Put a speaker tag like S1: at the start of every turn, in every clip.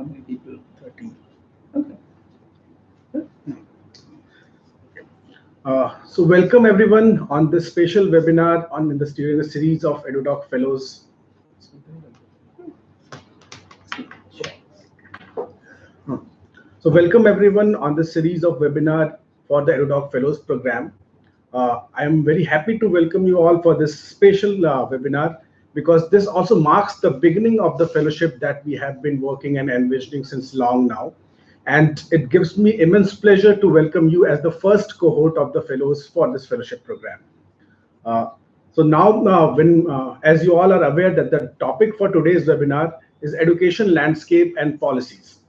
S1: How many people?
S2: 13.
S1: Okay.
S2: So welcome everyone on this special webinar on during the series of EduDoc Fellows. So welcome everyone on this series of webinar for the EduDoc Fellows program. I am very happy to welcome you all for this special webinar because this also marks the beginning of the fellowship that we have been working and envisioning since long now. And it gives me immense pleasure to welcome you as the first cohort of the fellows for this fellowship program. So now, as you all are aware that the topic for today's webinar is education landscape and policies.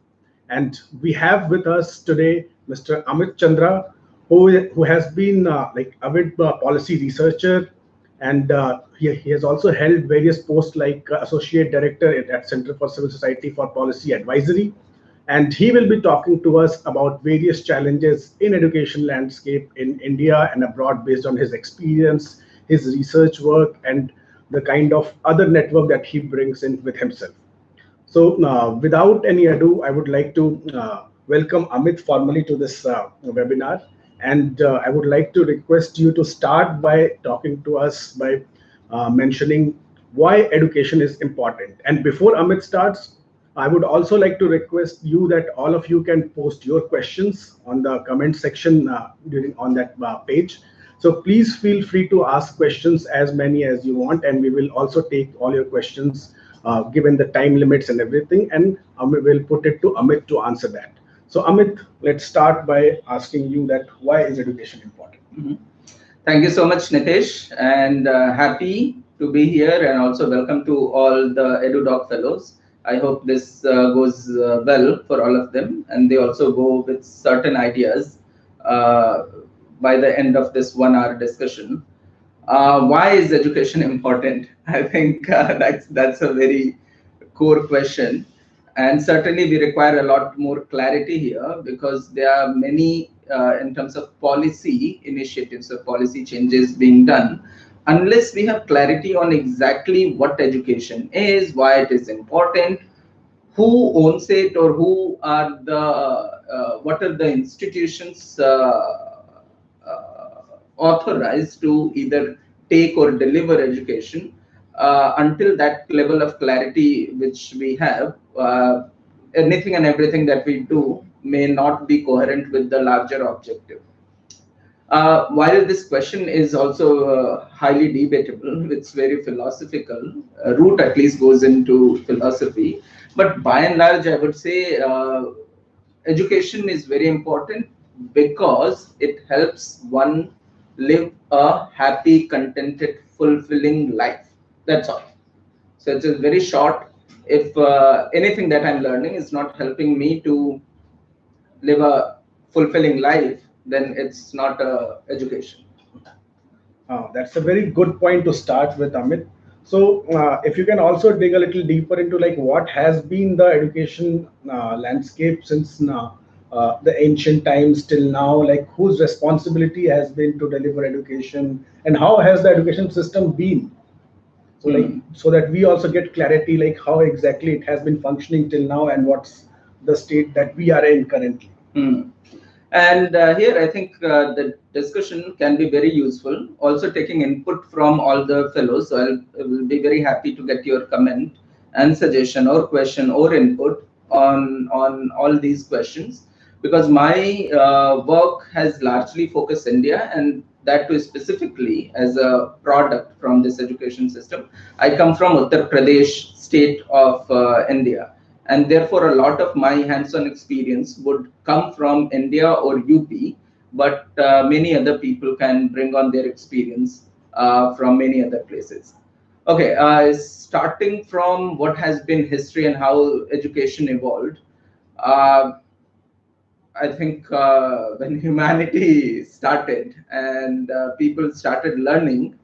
S2: And we have with us today Mr. Amit Chandra, who has been like avid policy researcher, and he has also held various posts like Associate Director at Center for Civil Society for Policy Advisory. And he will be talking to us about various challenges in education landscape in India and abroad based on his experience, his research work, and the kind of other network that he brings in with himself. So without any ado, I would like to welcome Amit formally to this webinar. And I would like to request you to start by talking to us by mentioning why education is important. And before Amit starts, I would also like to request you that all of you can post your questions on the comment section on that page. So please feel free to ask questions as many as you want, and we will also take all your questions given the time limits and everything, and we'll put it to Amit to answer that. So Amit, let's start by asking you that why is education important?
S1: Mm-hmm. Thank you so much, Nitesh, and happy to be here, and also welcome to all the EduDoc fellows. I hope this goes well for all of them, and they also go with certain ideas by the end of this 1 hour discussion. Why is education important? I think that's a very core question, and certainly we require a lot more clarity here because there are many in terms of policy initiatives or policy changes being done. Unless we have clarity on exactly what education is, why it is important, who owns it, or who are the what are the institutions authorized to either take or deliver education, until that level of clarity which we have, anything and everything that we do may not be coherent with the larger objective. While this question is also highly debatable, it's very philosophical, root at least goes into philosophy, but by and large, I would say education is very important because it helps one live a happy, contented, fulfilling life. That's all. So it's very short. If anything that I'm learning is not helping me to live a fulfilling life, then it's not education.
S2: That's a very good point to start with, Amit. So if you can also dig a little deeper into like what has been the education landscape since the ancient times till now, like whose responsibility has been to deliver education and how has the education system been? So like so that we also get clarity like how exactly it has been functioning till now and what's the state that we are in currently.
S1: And here I think the discussion can be very useful, also taking input from all the fellows. So I will be very happy to get your comment and suggestion or question or input on all these questions, because my work has largely focused India, and that too specifically as a product from this education system. I come from Uttar Pradesh state of India, and therefore a lot of my hands-on experience would come from India or UP, but many other people can bring on their experience from many other places. Okay, starting from what has been history and how education evolved. I think when humanity started and people started learning,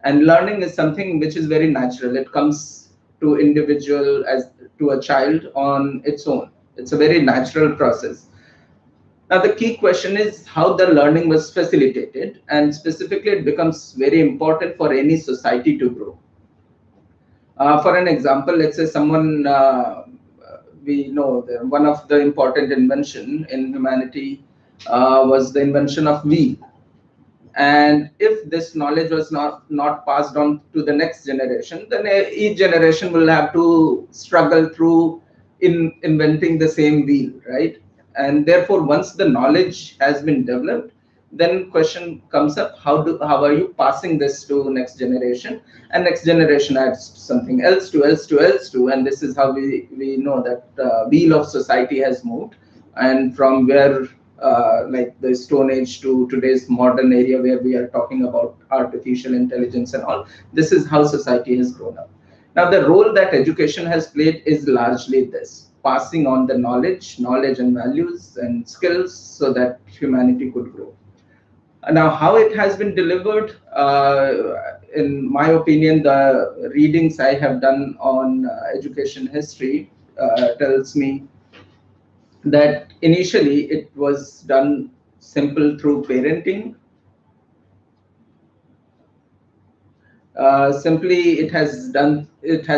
S1: and learning is something which is very natural. It comes to individual as to a child on its own. It's a very natural process. Now the key question is how the learning was facilitated, and specifically it becomes very important for any society to grow. For an example, let's say someone we know that one of the important invention in humanity was the invention of wheel. And if this knowledge was not passed on to the next generation, then each generation will have to struggle through in inventing the same wheel, right? And therefore, once the knowledge has been developed, then question comes up: how are you passing this to next generation? And next generation adds something else to else to else to, and this is how we know that wheel of society has moved, and from where like the Stone Age to today's modern area where we are talking about artificial intelligence and all. This is how society has grown up. Now, the role that education has played is largely this: passing on the knowledge and values and skills so that humanity could grow. Now, how it has been delivered, in my opinion, the readings I have done on education history tells me that initially it was done simple through parenting. Simply, it has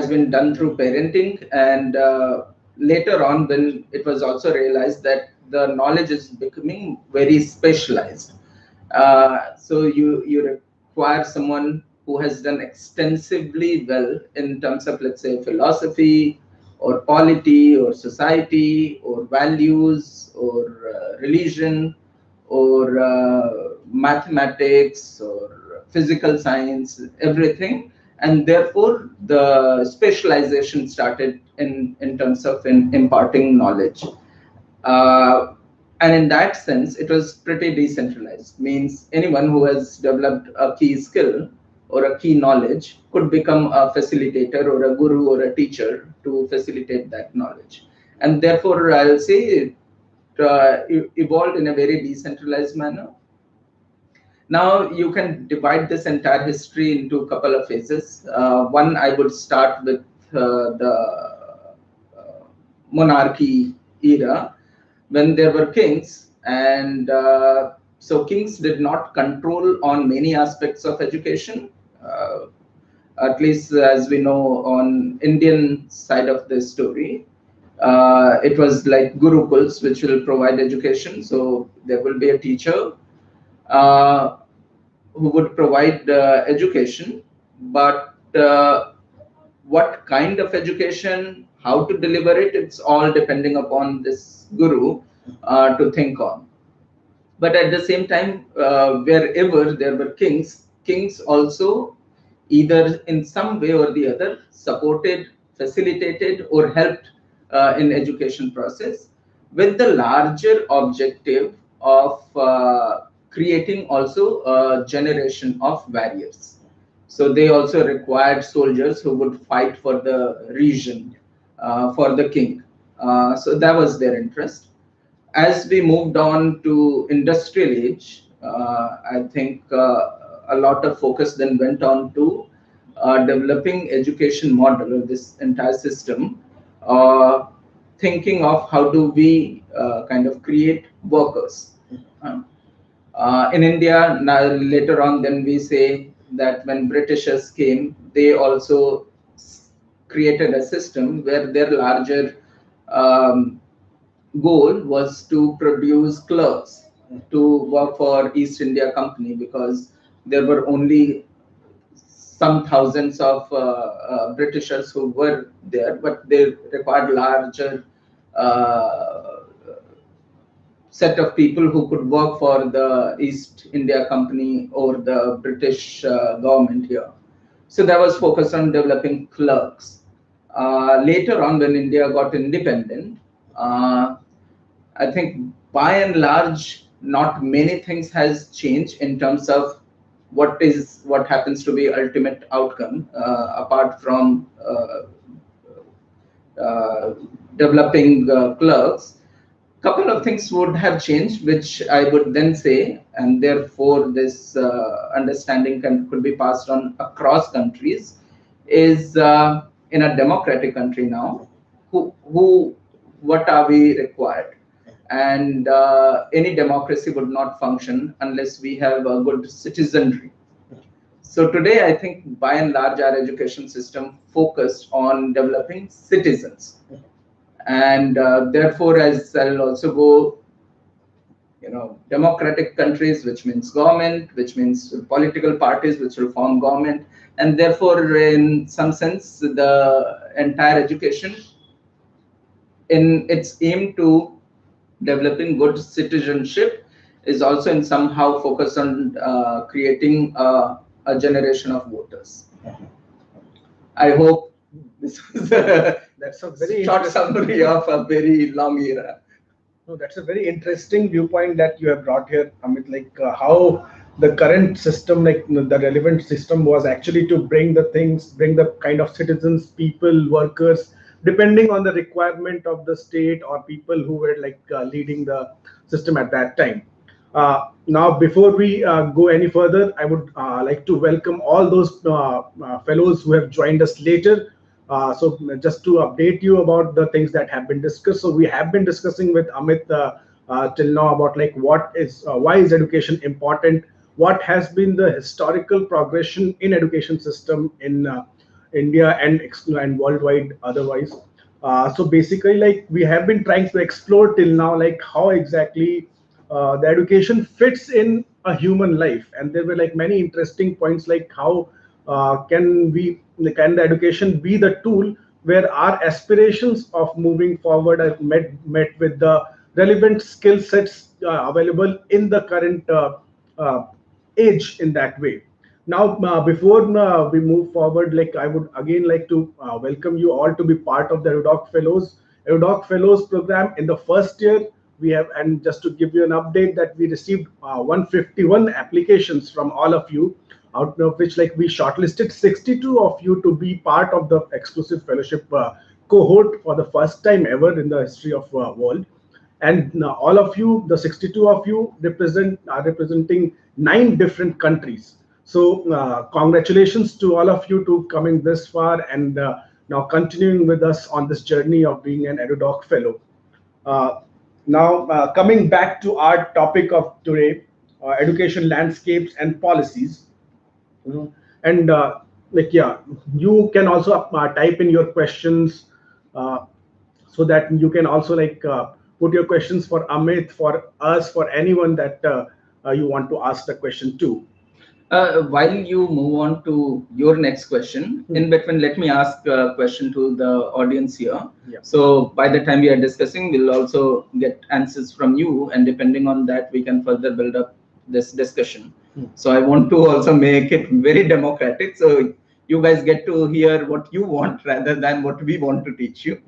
S1: been done through parenting, and later on, when it was also realized that the knowledge is becoming very specialized. So you require someone who has done extensively well in terms of, let's say, philosophy or polity or society or values or religion or mathematics or physical science, everything. And therefore, the specialization started in terms of imparting knowledge. Uh, and in that sense, it was pretty decentralized. Means anyone who has developed a key skill or a key knowledge could become a facilitator or a guru or a teacher to facilitate that knowledge. And therefore, I'll say it evolved in a very decentralized manner. Now you can divide this entire history into a couple of phases. One, I would start with the monarchy era, when there were kings, and so kings did not control on many aspects of education. Uh, at least as we know on Indian side of the story, it was like gurukuls which will provide education. So there will be a teacher uh, who would provide education, but what kind of education, how to deliver it, it's all depending upon this guru to think on. But at the same time, wherever there were kings, kings also either in some way or the other supported, facilitated, or helped in education process, with the larger objective of creating also a generation of warriors. So they also required soldiers who would fight for the region, for the king. So that was their interest. As we moved on to industrial age, I think a lot of focus then went on to developing education model, this entire system, uh, thinking of how do we kind of create workers. In India, now later on, then we say that when Britishers came, they also created a system where their larger um, goal was to produce clerks to work for East India Company, because there were only some thousands of Britishers who were there, but they required larger uh, set of people who could work for the East India Company or the British government here. So that was focused on developing clerks. Later on, when India got independent, I think by and large, not many things has changed in terms of what happens to be ultimate outcome, apart from uh, developing clerks. Couple of things would have changed, which I would then say, and therefore this understanding could be passed on across countries, is in a democratic country now, what are we required? And any democracy would not function unless we have a good citizenry. So today, I think by and large, our education system focused on developing citizens. And therefore, as I'll also go, democratic countries, which means government, which means political parties which will form government, and therefore in some sense the entire education in its aim to developing good citizenship is also in somehow focused on creating a generation of voters. I hope this was a
S2: That's a very
S1: short summary of a very long era.
S2: No, that's a very interesting viewpoint that you have brought here, Amit. Like how the current system, like the relevant system, was actually to bring the things, bring the kind of citizens, people, workers, depending on the requirement of the state or people who were like leading the system at that time. Now, before we go any further, I would like to welcome all those fellows who have joined us later. So just to update you about the things that have been discussed. So we have been discussing with Amit till now about like why is education important, what has been the historical progression in education system in India and worldwide otherwise. So basically, like we have been trying to explore till now, like how exactly the education fits in a human life, and there were like many interesting points, like how can the education be the tool where our aspirations of moving forward are met with the relevant skill sets available in the current uh, age in that way. Now, before we move forward, like I would again like to welcome you all to be part of the EduDoc Fellows. EduDoc Fellows program in the first year, we have, and just to give you an update, that we received 151 applications from all of you, out of which like we shortlisted 62 of you to be part of the exclusive fellowship cohort for the first time ever in the history of world. And all of you, the 62 of you, are representing 9 different countries. So congratulations to all of you to coming this far and now continuing with us on this journey of being an EduDoc fellow. Now coming back to our topic of today, education landscapes and policies. And like yeah, you can also type in your questions, uh, so that you can also like put your questions for Amit, for us, for anyone that you want to ask the question to.
S1: While you move on to your next question, in between, let me ask a question to the audience here.
S2: Yeah.
S1: So by the time we are discussing, we'll also get answers from you, and depending on that, we can further build up this discussion. So I want to also make it very democratic. So you guys get to hear what you want rather than what we want to teach you.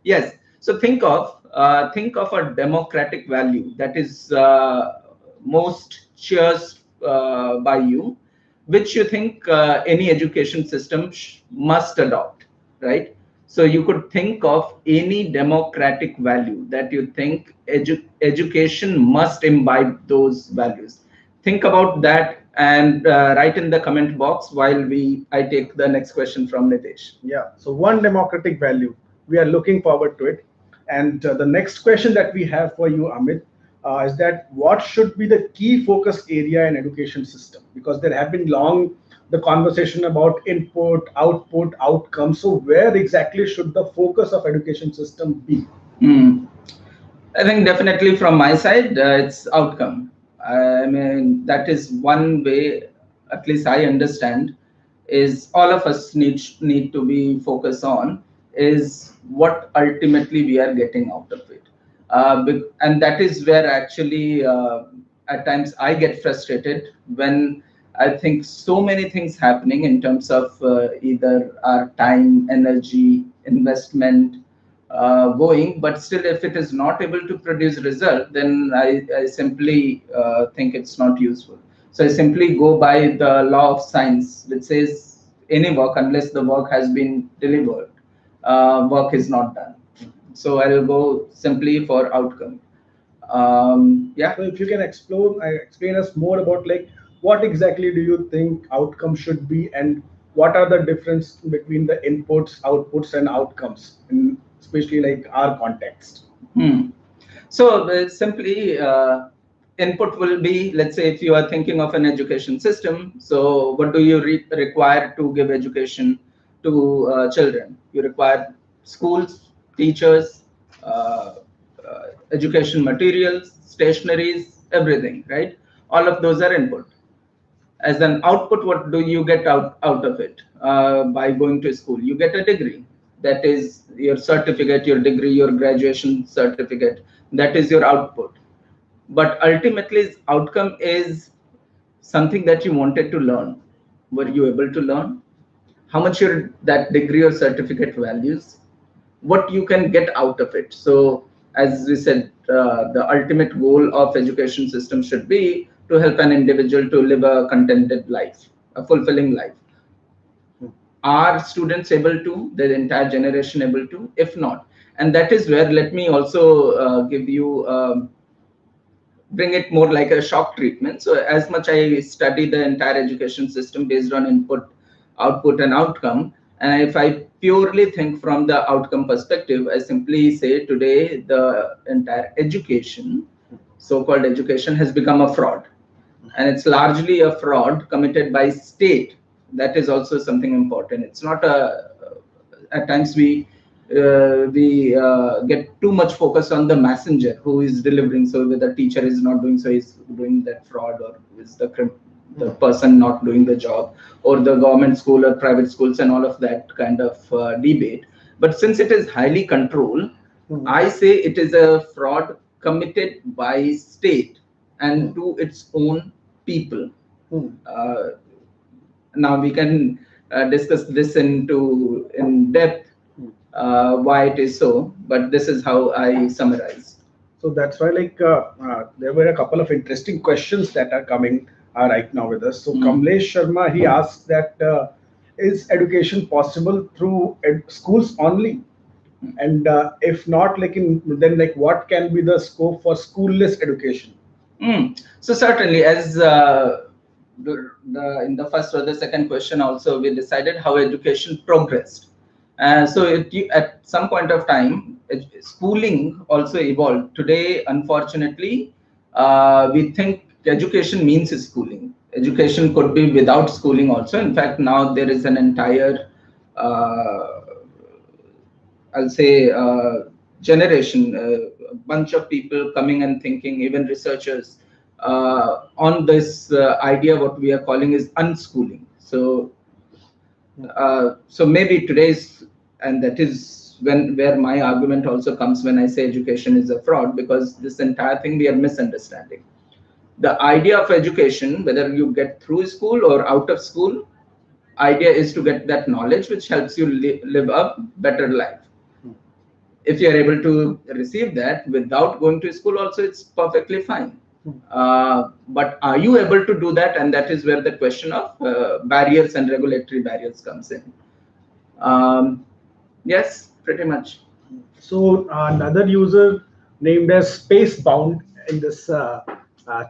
S1: Yes. So think of a democratic value that is most cheers by you, which you think any education system must adopt, right? So you could think of any democratic value that you think education must imbibe those values. Think about that and write in the comment box while I take the next question from Nitesh.
S2: Yeah. So one democratic value. We are looking forward to it. And the next question that we have for you, Amit, is that what should be the key focus area in education system? Because there have been long the conversation about input, output, outcome. So where exactly should the focus of education system be?
S1: I think definitely from my side, it's outcome. I mean, that is one way, at least I understand, is all of us need to be focused on is what ultimately we are getting out of it. And that is where actually at times I get frustrated when I think so many things happening in terms of either our time, energy, investment, going, but still if it is not able to produce result, then I simply think it's not useful. So I simply go by the law of science, which says any work, unless the work has been delivered, work is not done. So I'll go simply for outcome. Yeah.
S2: So if you can explain us more about like what exactly do you think outcome should be, and what are the difference between the inputs, outputs, and outcomes, in especially like our context.
S1: So simply input will be, let's say if you are thinking of an education system, so what do you require to give education to children? You require schools, teachers, education materials, stationaries, everything, right? All of those are input. As an output, what do you get out of it? By going to school, you get a degree. That is your certificate, your degree, your graduation certificate. That is your output. But ultimately, outcome is something that you wanted to learn. Were you able to learn? How much your that degree or certificate values? What you can get out of it? So, as we said, the ultimate goal of education system should be to help an individual to live a contented life, a fulfilling life. Are students able to? The entire generation able to? If not, and that is where, let me also give you. Bring it more like a shock treatment. So as much I study the entire education system based on input, output, and outcome, and if I purely think from the outcome perspective, I simply say today the entire education, so-called education, has become a fraud. And it's largely a fraud committed by state. That is also something important. It's not a, at times we get too much focus on the messenger who is delivering. So whether teacher is not doing, so he's doing that fraud, or is the person not doing the job, or the government school or private schools, and all of that kind of debate. But since it is highly controlled, I say it is a fraud committed by state and to its own people. Now we can discuss this in depth, why it is so, but this is how I summarize.
S2: So that's why, like, there were a couple of interesting questions that are coming right now with us. So Kamlesh Sharma, he asks that is education possible through schools only? And if not, like, then like what can be the scope for schoolless education?
S1: So certainly, as in the first or the second question also, we decided how education progressed. So at some point of time, schooling also evolved. Today, unfortunately, we think education means schooling. Education could be without schooling also. In fact, now there is an entire, I'll say, generation, a bunch of people coming and thinking, even researchers, on this idea, what we are calling is unschooling. So maybe today's, and that is where my argument also comes when I say education is a fraud, because this entire thing we are misunderstanding. The idea of education, whether you get through school or out of school, idea is to get that knowledge which helps you live a better life. If you are able to receive that without going to school also, it's perfectly fine. But are you able to do that? And that is where the question of barriers and regulatory barriers comes in. Yes, pretty much.
S2: So another user named as Spacebound in this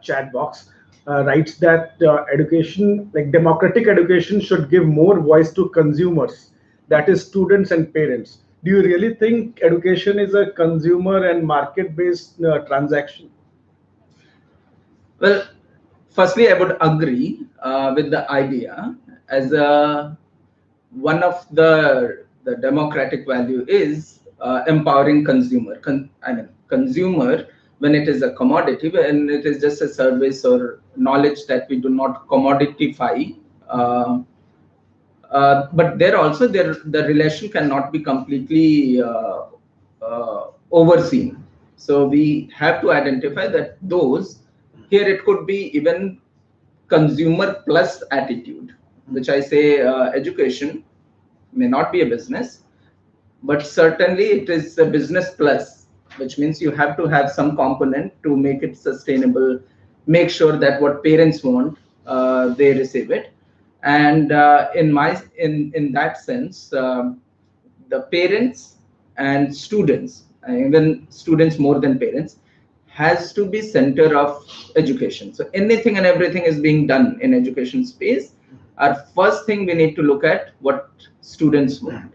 S2: chat box writes that education, like democratic education, should give more voice to consumers, that is students and parents. Do you really think education is a consumer and market-based transaction?
S1: Well, firstly, I would agree with the idea, as one of the democratic value is empowering consumer. Consumer, when it is a commodity, when it is just a service or knowledge that we do not commodify. But there also, the relation cannot be completely overseen. So we have to identify that those, here it could be even consumer plus attitude, which I say education may not be a business, but certainly it is a business plus, which means you have to have some component to make it sustainable, make sure that what parents want, they receive it. And in that sense, the parents and students, even students more than parents, has to be center of education. So anything and everything is being done in education space. Our first thing we need to look at what students want,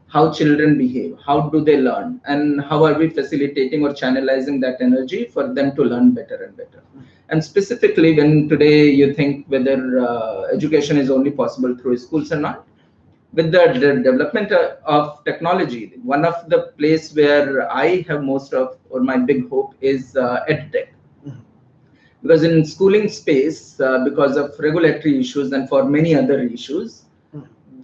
S1: how children behave, how do they learn, and how are we facilitating or channelizing that energy for them to learn better and better. And specifically, when today you think whether education is only possible through schools or not, with the development of technology, one of the place where I have most of, or my big hope is EdTech. Because in schooling space, because of regulatory issues and for many other issues,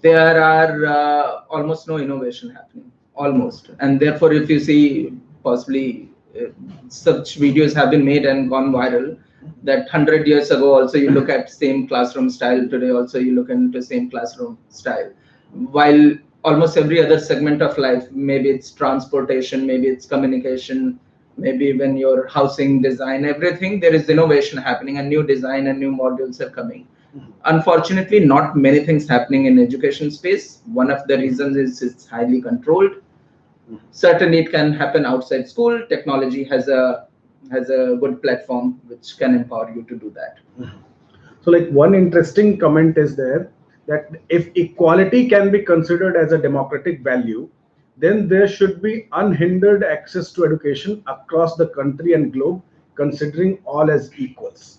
S1: there are almost no innovation happening, almost. And therefore, if you see, possibly such videos have been made and gone viral, that 100 years ago also you look at same classroom style, today also you look into same classroom style. While almost every other segment of life, maybe it's transportation, maybe it's communication, maybe when your housing design, everything, there is innovation happening and new design and new modules are coming. Unfortunately, not many things happening in education space. One of the reasons is it's highly controlled. Certainly it can happen outside school. Technology has a good platform which can empower you to do that.
S2: So like one interesting comment is there, that if equality can be considered as a democratic value, then there should be unhindered access to education across the country and globe, considering all as equals.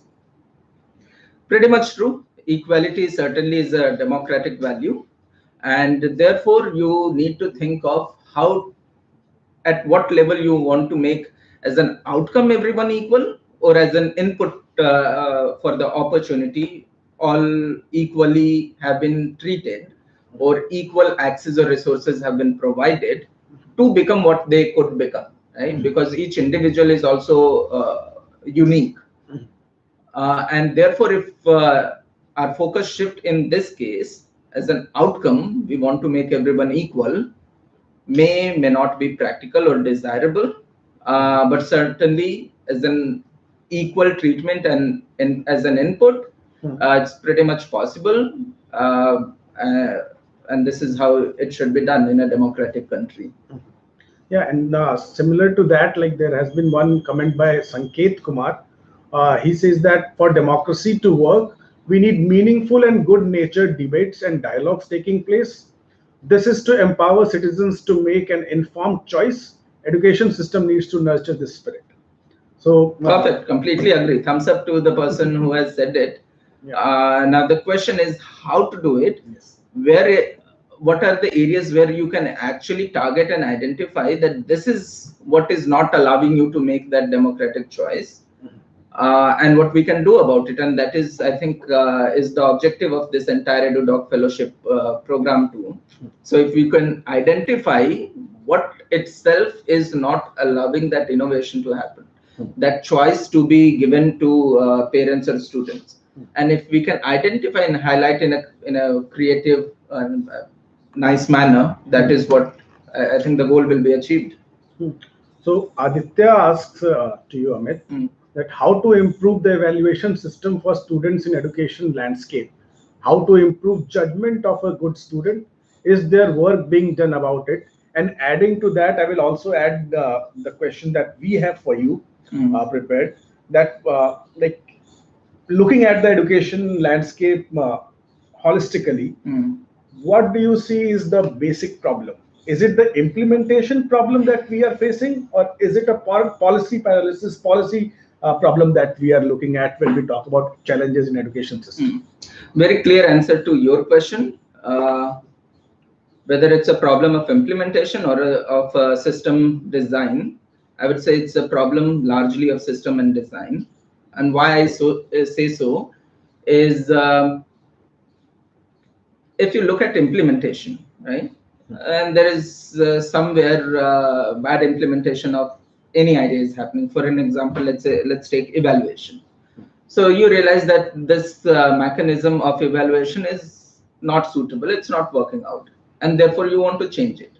S1: Pretty much true. Equality certainly is a democratic value, and therefore you need to think of how, at what level you want to make as an outcome everyone equal, or as an input for the opportunity all equally have been treated, or equal access or resources have been provided to become what they could become, right? Because each individual is also unique. And therefore, if our focus shift in this case, as an outcome, we want to make everyone equal, may not be practical or desirable, but certainly as an equal treatment and as an input, it's pretty much possible. And this is how it should be done in a democratic country.
S2: Yeah, and similar to that, like there has been one comment by Sanket Kumar. He says that for democracy to work, we need meaningful and good-natured debates and dialogues taking place. This is to empower citizens to make an informed choice. Education system needs to nurture this spirit. So
S1: perfect, completely agree. Thumbs up to the person who has said it. Yeah. Now the question is how to do it.
S2: Yes.
S1: What are the areas where you can actually target and identify that this is what is not allowing you to make that democratic choice, and what we can do about it. And that is, I think, is the objective of this entire EduDoc fellowship program too. So if we can identify what itself is not allowing that innovation to happen, that choice to be given to parents or students, and if we can identify and highlight in a creative and nice manner, that is what I think the goal will be achieved.
S2: So Aditya asks to you, Amit, that how to improve the evaluation system for students in education landscape, how to improve judgment of a good student, is there work being done about it? And adding to that, I will also add the question that we have for you prepared, that like looking at the education landscape holistically, what do you see is the basic problem? Is it the implementation problem that we are facing, or is it a policy paralysis, policy problem that we are looking at when we talk about challenges in education system?
S1: Very clear answer to your question. Whether it's a problem of implementation or of a system design, I would say it's a problem largely of system and design. And why I say so is, if you look at implementation, right, and there is somewhere bad implementation of any idea is happening. For an example, let's take evaluation. So you realize that this mechanism of evaluation is not suitable, it's not working out, and therefore you want to change it.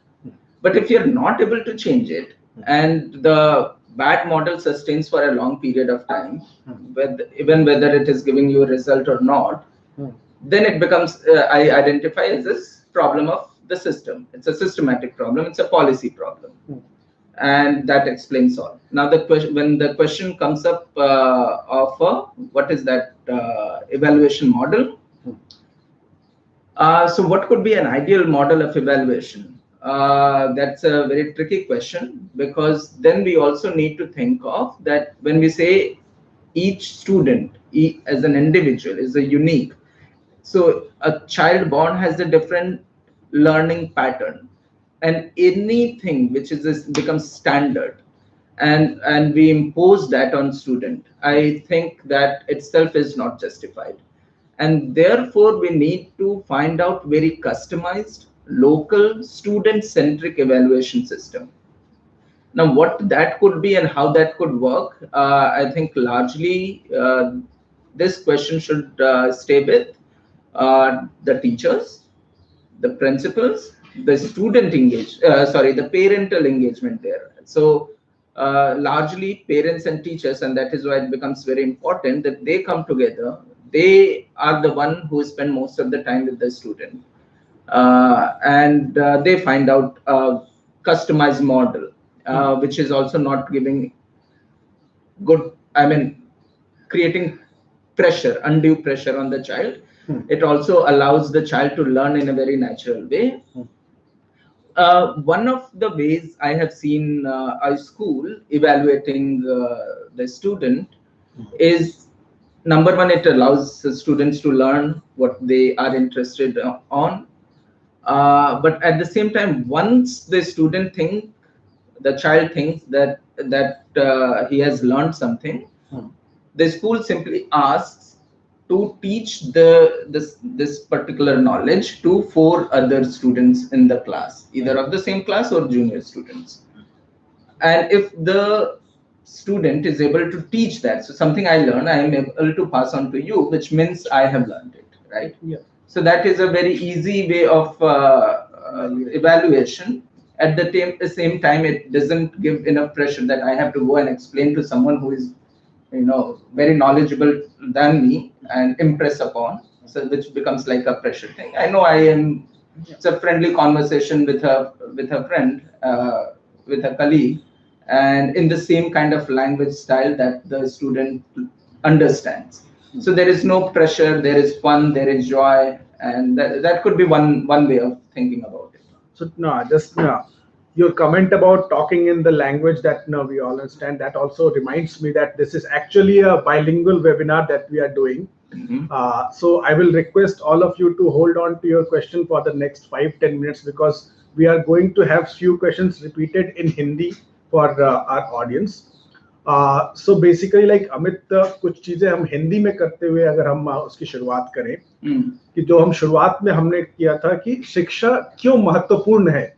S1: But if you're not able to change it, and the bad model sustains for a long period of time, even whether it is giving you a result or not, then it becomes, I identify as this problem of the system. It's a systematic problem, it's a policy problem. And that explains all. Now, when the question comes up of what is that evaluation model? So what could be an ideal model of evaluation? That's a very tricky question, because then we also need to think of that when we say each student as an individual is a unique. So a child born has a different learning pattern, and anything which is becomes standard, and we impose that on student, I think that itself is not justified. And therefore we need to find out very customized, local, student centric evaluation system. Now, what that could be and how that could work, I think largely this question should stay with the teachers, the principals, the the parental engagement there. So largely parents and teachers, and that is why it becomes very important that they come together. They are the one who spend most of the time with the student, and they find out a customized model, which is also not giving good, I mean, creating pressure, undue pressure on the child. It also allows the child to learn in a very natural way. One of the ways I have seen a school evaluating the student is, number one, it allows the students to learn what they are interested on. But at the same time, once the child thinks that he has learned something, the school simply asks to teach this particular knowledge to 4 other students in the class, either of the same class or junior students. And if the student is able to teach that, so something I learned, I am able to pass on to you, which means I have learned it, right?
S2: Yeah.
S1: So that is a very easy way of evaluation. At the same time, it doesn't give enough pressure that I have to go and explain to someone who is, very knowledgeable than me and impress upon. So which becomes like a pressure thing. I know it's a friendly conversation with a friend, with a colleague, and in the same kind of language style that the student understands. So there is no pressure, there is fun, there is joy, and that could be one way of thinking about it.
S2: So no, just no. Your comment about talking in the language that no, we all understand, that also reminds me that this is actually a bilingual webinar that we are doing. So I will request all of you to hold on to your question for the next 5-10 minutes, because we are going to have few questions repeated in Hindi for our audience. So basically, like Amit, कुछ चीजें हम हिंदी में करते हुए अगर हम उसकी शुरुआत करें, कि जो हम शुरुआत में हमने किया था कि शिक्षा क्यों महत्वपूर्ण है,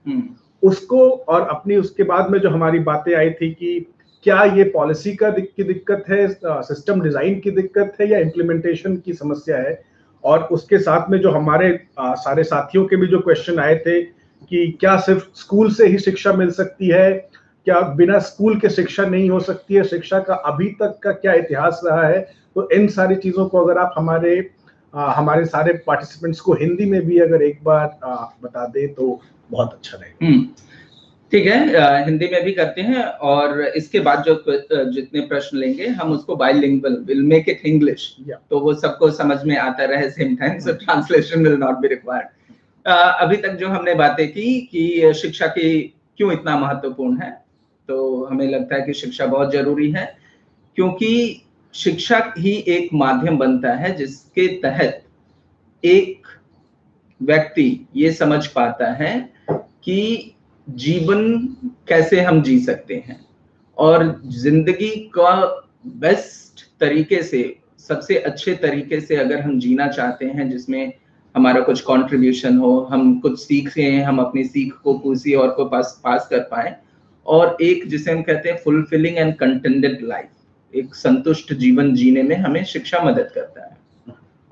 S2: उसको, और अपनी उसके बाद में जो हमारी बातें आई थी कि क्या ये पॉलिसी की दिक्कत है, सिस्टम डिजाइन की दिक्कत है, या इम्प्लीमेंटेशन की समस्या है, और उसके साथ में जो हमारे सारे साथियों के भी जो क्वेश्चन आए थे कि क्या सिर्फ स्कूल से ही शिक्षा मिल सकती है, क्या बिना स्कूल के शिक्षा नहीं हो सकती है, शिक्षा का अभी तक का क्या इतिहास रहा है, तो इन सारी चीजों को अगर आप हमारे सारे पार्टिसिपेंट्स को हिंदी में भी अगर एक बार बता दे तो बहुत अच्छा रहेगा।
S1: ठीक है, हिंदी में भी करते हैं, और इसके बाद जो जितने प्रश्न लेंगे हम उसको bilingual, will make it English, तो वो सबको समझ में आता रहे same time, so translation will not be required. अभी तक जो हमने बातें की कि शिक्षा की क्यों इतना महत्वपूर्ण है, तो हमें लगता है कि शिक्षा बहुत जरूरी है, क्योंकि शिक्षा ही एक माध्यम बनता है जिसके तहत एक व्यक्ति ये समझ पाता है कि जीवन कैसे हम जी सकते हैं, और जिंदगी का बेस्ट तरीके से, सबसे अच्छे तरीके से अगर हम जीना चाहते हैं, जिसमें हमारा कुछ कंट्रीब्यूशन हो, हम कुछ सीखें, हम अपनी सीख को किसी और को पास कर पाए, और एक जिसे हम कहते हैं फुलफिलिंग एंड कंटेंटेड लाइफ, एक संतुष्ट जीवन जीने में हमें शिक्षा मदद करता है।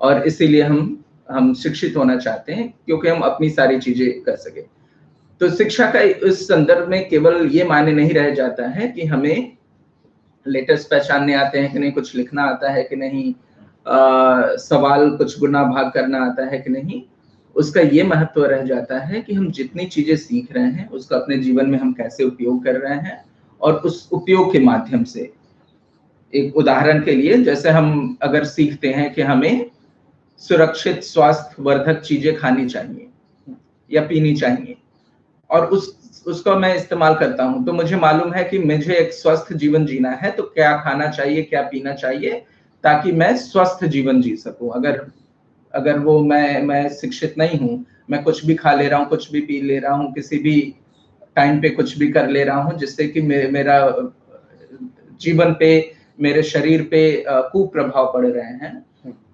S1: और इसीलिए हम शिक्षित होना चाहते हैं, क्योंकि हम अपनी सारी चीजें कर सके। तो शिक्षा का इस संदर्भ में केवल ये मायने नहीं रह जाता है कि हमें लेटर्स पहचानने आते हैं कि नहीं, कुछ लिखना आता है कि नहीं, सवाल कुछ गुना भाग करना आता है कि नहीं, उसका ये महत्व रह जाता है कि हम जितनी चीजें सीख रहे हैं उसका अपने जीवन में हम कैसे उपयोग कर रहे हैं, और उस उपयोग के माध्यम से, एक उदाहरण के लिए, जैसे हम अगर सीखते हैं कि हमें सुरक्षित स्वास्थ्य वर्धक चीजें खानी चाहिए या पीनी चाहिए, और उसका मैं इस्तेमाल करता हूं, तो मुझे मालूम है कि मुझे एक स्वस्थ जीवन जीना है, तो क्या खाना चाहिए, क्या पीना चाहिए, ताकि मैं स्वस्थ जीवन जी सकूं। अगर वो मैं शिक्षित नहीं हूं, मैं कुछ भी खा ले रहा हूँ, कुछ भी पी ले रहा हूँ, किसी भी टाइम पे कुछ भी कर ले रहा हूँ, जिससे कि मेरा जीवन पे, मेरे शरीर पे कुप्रभाव पड़ रहे हैं,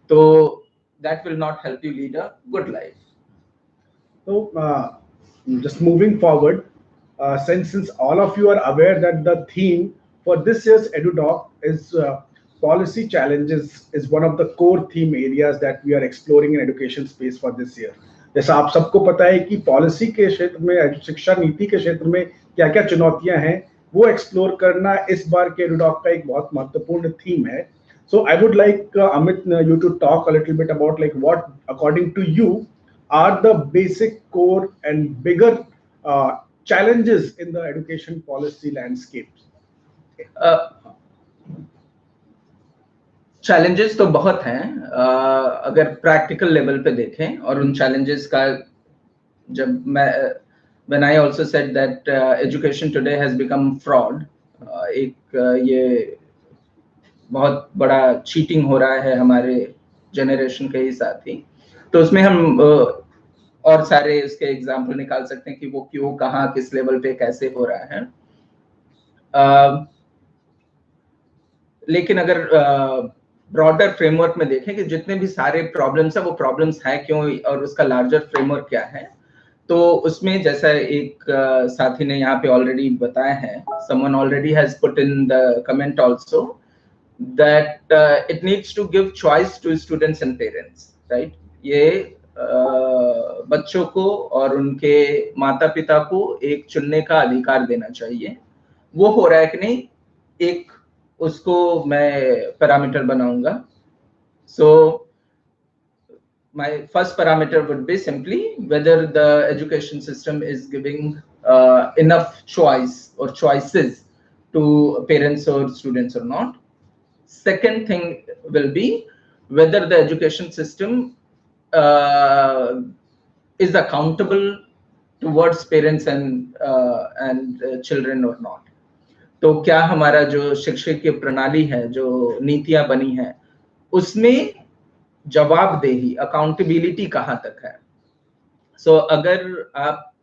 S1: तो that will not help you lead a good life.
S2: So just moving forward, since all of you are aware that the theme for this year's EduDoc is policy challenges is one of the core theme areas that we are exploring in education space for this year. जैसा आप सबको पता है कि policy के क्षेत्र में, शिक्षा नीति के क्षेत्र में क्या क्या चुनौतियां हैं, वो एक्सप्लोर करना इस बार के EduDoc का एक बहुत महत्वपूर्ण थीम है. So I would like Amit, you to talk a little bit about like what, according to you, are the basic core and bigger challenges in the education policy landscape.
S1: Challenges तो बहुत हैं, अगर practical level पे देखें, और उन challenges का जब मैं when I also said that education today has become fraud, एक ये बहुत बड़ा चीटिंग हो रहा है हमारे जनरेशन के ही साथ ही, तो उसमें हम और सारे इसके एग्जाम्पल निकाल सकते हैं कि वो क्यों, कहाँ, किस लेवल पे, कैसे हो रहा है. लेकिन अगर ब्रॉडर फ्रेमवर्क में देखें कि जितने भी सारे प्रॉब्लम्स है, वो प्रॉब्लम्स है क्यों और उसका लार्जर फ्रेमवर्क क्या है, तो उसमें जैसा एक साथी ने यहाँ पे ऑलरेडी बताया है, someone already has put in the comment also that it needs to give choice to students and parents, right? ये बच्चों को और उनके माता पिता को एक चुनने का अधिकार देना चाहिए. वो हो रहा है कि नहीं, एक उसको मैं पैरामीटर बनाऊंगा. So my first parameter would be simply whether the education system is giving enough choice or choices to parents or students or not. Second thing will be whether the education system is accountable towards parents and children or not. तो क्या हमारा जो शिक्षा की प्रणाली है, जो नीतियां बनी हैं, उसमें जवाबदेही, अकाउंटेबिलिटी कहाँ तक है. सो अगर आप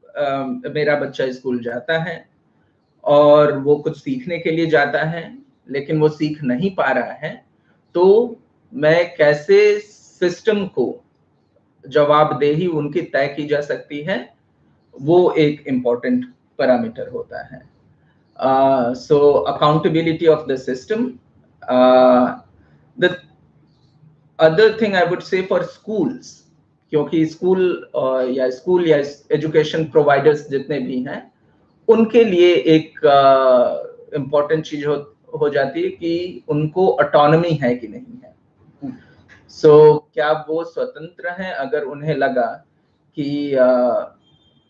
S1: मेरा बच्चा स्कूल जाता है और वो कुछ सीखने के लिए जाता है लेकिन वो सीख नहीं पा रहा है, तो मैं कैसे सिस्टम को जवाबदेही उनकी तय की जा सकती है, वो एक इम्पोर्टेंट पैरामीटर होता है. So accountability of the system. The other thing I would say for schools, क्योंकि स्कूल या एजुकेशन प्रोवाइडर्स जितने भी हैं, उनके लिए एक इम्पोर्टेंट चीज हो जाती है कि उनको ऑटोनॉमी है कि नहीं है. So क्या वो स्वतंत्र हैं अगर उन्हें लगा कि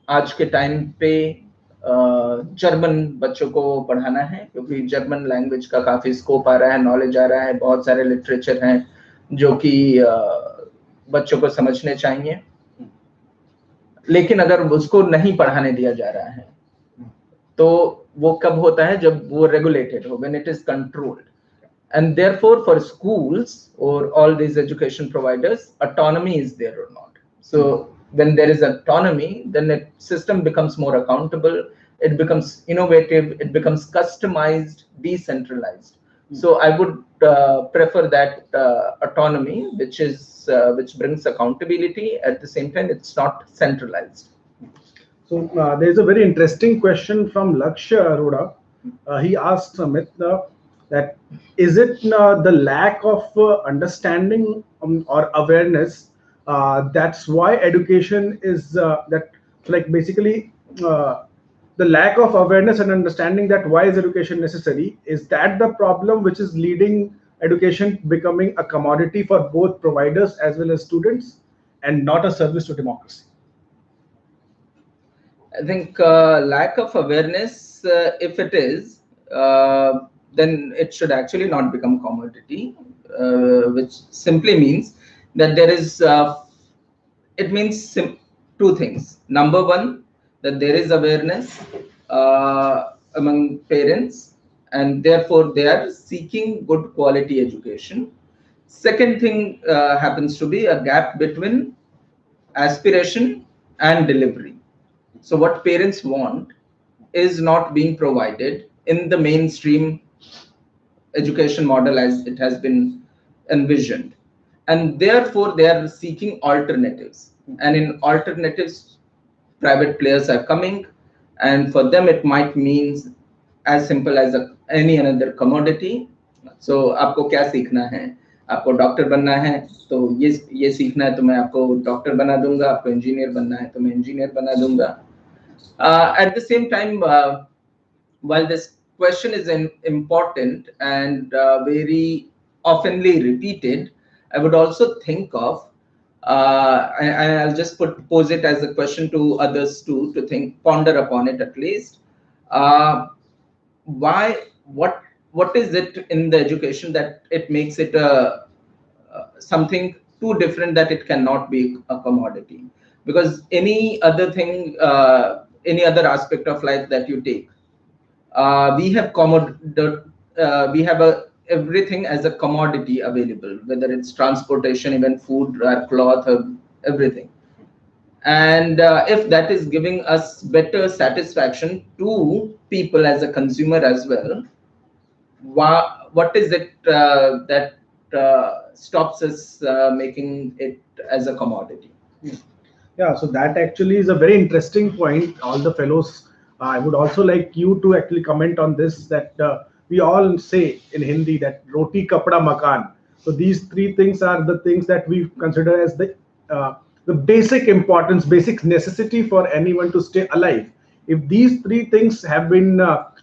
S1: आज के टाइम पे जर्मन बच्चों को पढ़ाना है, क्योंकि जर्मन लैंग्वेज का काफी स्कोप आ रहा है, नॉलेज आ रहा है, बहुत सारे लिटरेचर हैं जो कि बच्चों को समझने चाहिए, लेकिन अगर उसको नहीं पढ़ाने दिया जा रहा है, तो वो कब होता है, जब वो रेगुलेटेड हो, when it is controlled. And therefore, for schools or all these education providers, autonomy is there or not. So when there is autonomy, then the system becomes more accountable, it becomes innovative, it becomes customized, decentralized. So I would prefer that autonomy, which brings accountability. At the same time, it's not centralized.
S2: So there is a very interesting question from Lakshya Arora. He asks Amit that is it the lack of understanding or awareness that's why education is that, like basically the lack of awareness and understanding that why is education necessary, is that the problem which is leading education becoming a commodity for both providers as well as students and not a service to democracy?
S1: I think lack of awareness, if it is, then it should actually not become commodity, which simply means that there is, it means two things. Number one, that there is awareness among parents, and therefore they are seeking good quality education. Second thing happens to be a gap between aspiration and delivery. So what parents want is not being provided in the mainstream education model as it has been envisioned, and therefore they are seeking alternatives, and in alternatives private players are coming, and for them it might mean as simple as any another commodity. So आपको क्या सीखना है, आपको doctor बनना है तो ये सीखना है तो मैं आपको डॉक्टर बना दूंगा, आपको इंजीनियर बनना है तो मैं इंजीनियर बना दूंगा. At the same time, while this question is important and very oftenly repeated, I would also think of, and I'll just pose it as a question to others too, to think, ponder upon it at least. Why, what is it in the education that it makes it something too different that it cannot be a commodity? Because any other thing, any other aspect of life that you take, we have we have everything as a commodity available, whether it's transportation, even food or cloth or everything. And if that is giving us better satisfaction to people as a consumer as well, what is it that stops us making it as a commodity?
S2: Yeah, so that actually is a very interesting point. All the fellows, I would also like you to actually comment on this, that we all say in Hindi that roti, kapda, makan. So these three things are the things that we consider as the basic importance, basic necessity for anyone to stay alive. If these three things have been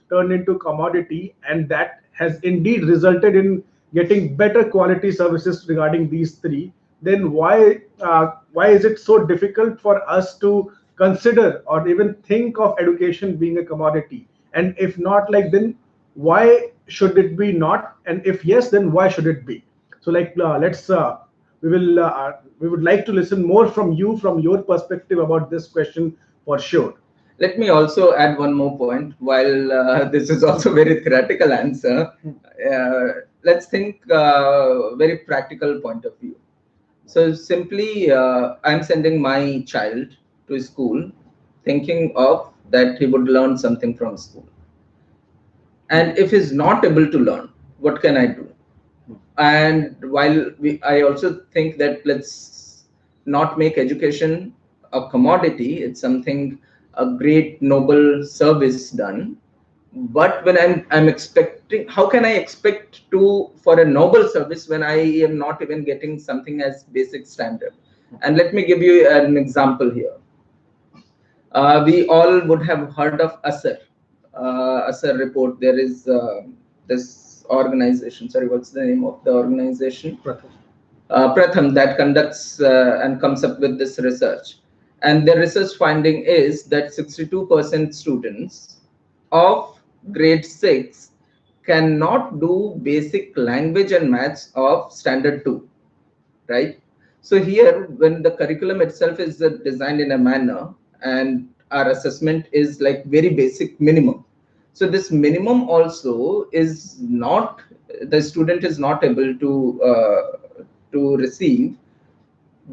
S2: turned into commodity, and that has indeed resulted in getting better quality services regarding these three, then why is it so difficult for us to consider or even think of education being a commodity? And if not, like, then why should it be not? And if yes, then why should it be? So like let's we would like to listen more from you, from your perspective about this question for sure.
S1: Let me also add one more point. While this is also very theoretical answer, let's think very practical point of view. So simply, I'm sending my child to school, thinking of that he would learn something from school. And if he's not able to learn, what can I do? And while I also think that let's not make education a commodity, it's something, a great noble service done. But when I'm expecting, how can I expect to for a noble service when I am not even getting something as basic standard? And let me give you an example here. We all would have heard of ASER report. There is this organization, sorry, what's the name of the organization? Pratham, that conducts and comes up with this research. And the research finding is that 62% students of grade 6 cannot do basic language and maths of standard 2, right? So here, when the curriculum itself is designed in a manner and our assessment is like very basic minimum, so this minimum also is not, the student is not able to receive,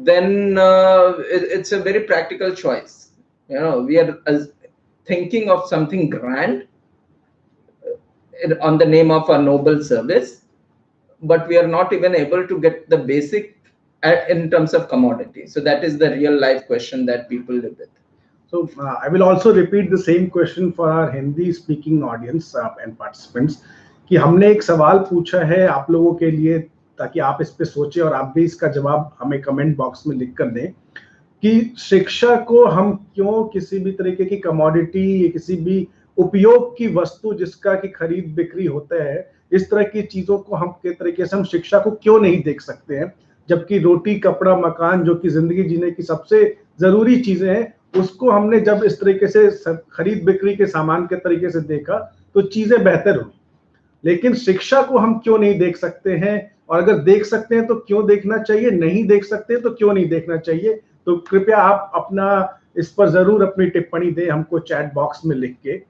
S1: then it's a very practical choice. You know, we are thinking of something grand on the name of a noble service, but we are not even able to get the basic in terms of commodity. So that is the real life question that people live with.
S2: So I will also repeat the same question for our Hindi speaking audience and participants, कि हमने एक सवाल पूछा है आप लोगों के लिए, ताकि आप इस पे सोचें और आप भी इसका जवाब हमें कमेंट बॉक्स में लिख कर दें, कि शिक्षा को हम क्यों किसी भी तरीके की कमोडिटी या किसी भी उपयोग की वस्तु जिसका की खरीद बिक्री होता है, इस तरह की चीजों को हम के तरीके से हम शिक्षा को क्यों नहीं देख सकते हैं, जबकि रोटी कपड़ा मकान जो कि जिंदगी जीने की सबसे जरूरी चीजें हैं, उसको हमने जब इस तरीके से खरीद बिक्री के सामान के तरीके से देखा तो चीजें बेहतर हुई. लेकिन शिक्षा को हम क्यों नहीं देख सकते हैं, और अगर देख सकते हैं तो क्यों देखना चाहिए, नहीं देख सकते तो क्यों नहीं देखना चाहिए? तो कृपया आप अपना इस पर जरूर अपनी टिप्पणी दें हमको चैट बॉक्स में लिख के.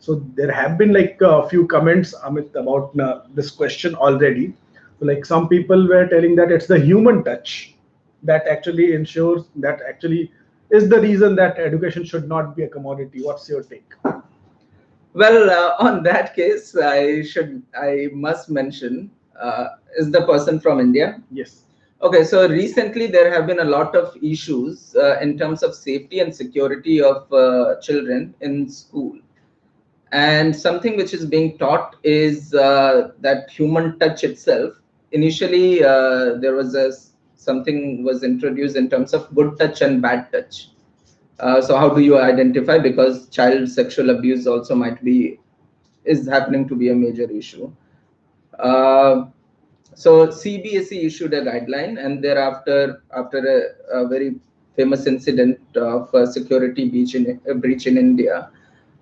S2: So there have been like a few comments, Amit, about this question already. So like some people were telling that it's the human touch that actually ensures, that actually is the reason that education should not be a commodity. What's your take?
S1: Well, on that case, I must mention, is the person from India?
S2: Yes.
S1: Okay, so recently there have been a lot of issues in terms of safety and security of children in school. And something which is being taught is that human touch itself. Initially, there was something was introduced in terms of good touch and bad touch. So how do you identify? Because child sexual abuse also is happening to be a major issue. Uh, so CBSE issued a guideline, and thereafter, after a very famous incident of security breach in India,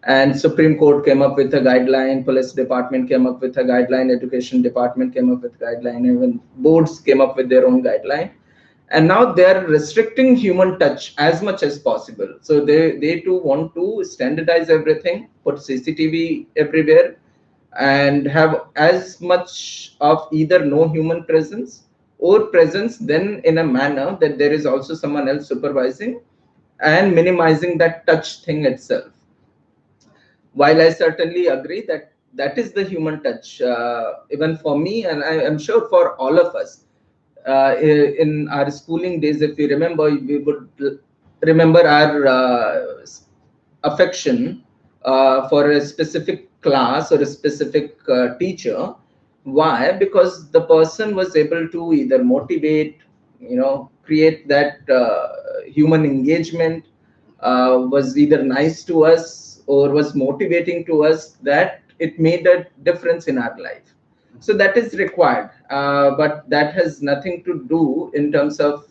S1: and Supreme Court came up with a guideline, police department came up with a guideline, education department came up with a guideline, even boards came up with their own guideline. And now they're restricting human touch as much as possible. So they too want to standardize everything, put CCTV everywhere, and have as much of either no human presence or presence then in a manner that there is also someone else supervising and minimizing that touch thing itself. While I certainly agree that that is the human touch, even for me, and I am sure for all of us, in our schooling days, if you remember, we would remember our affection for a specific class or a specific teacher. Why? Because the person was able to either motivate, create that human engagement, was either nice to us or was motivating to us, that it made a difference in our life. So that is required, but that has nothing to do in terms of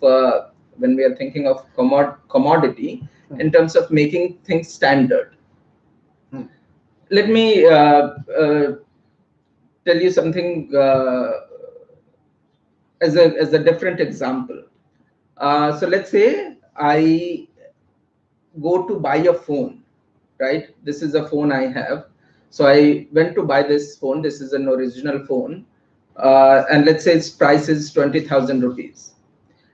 S1: when we are thinking of commodity, in terms of making things standard. Let me tell you something as a different example. So let's say I go to buy a phone, right? This is a phone I have. So I went to buy this phone. This is an original phone. And let's say its price is 20,000 rupees.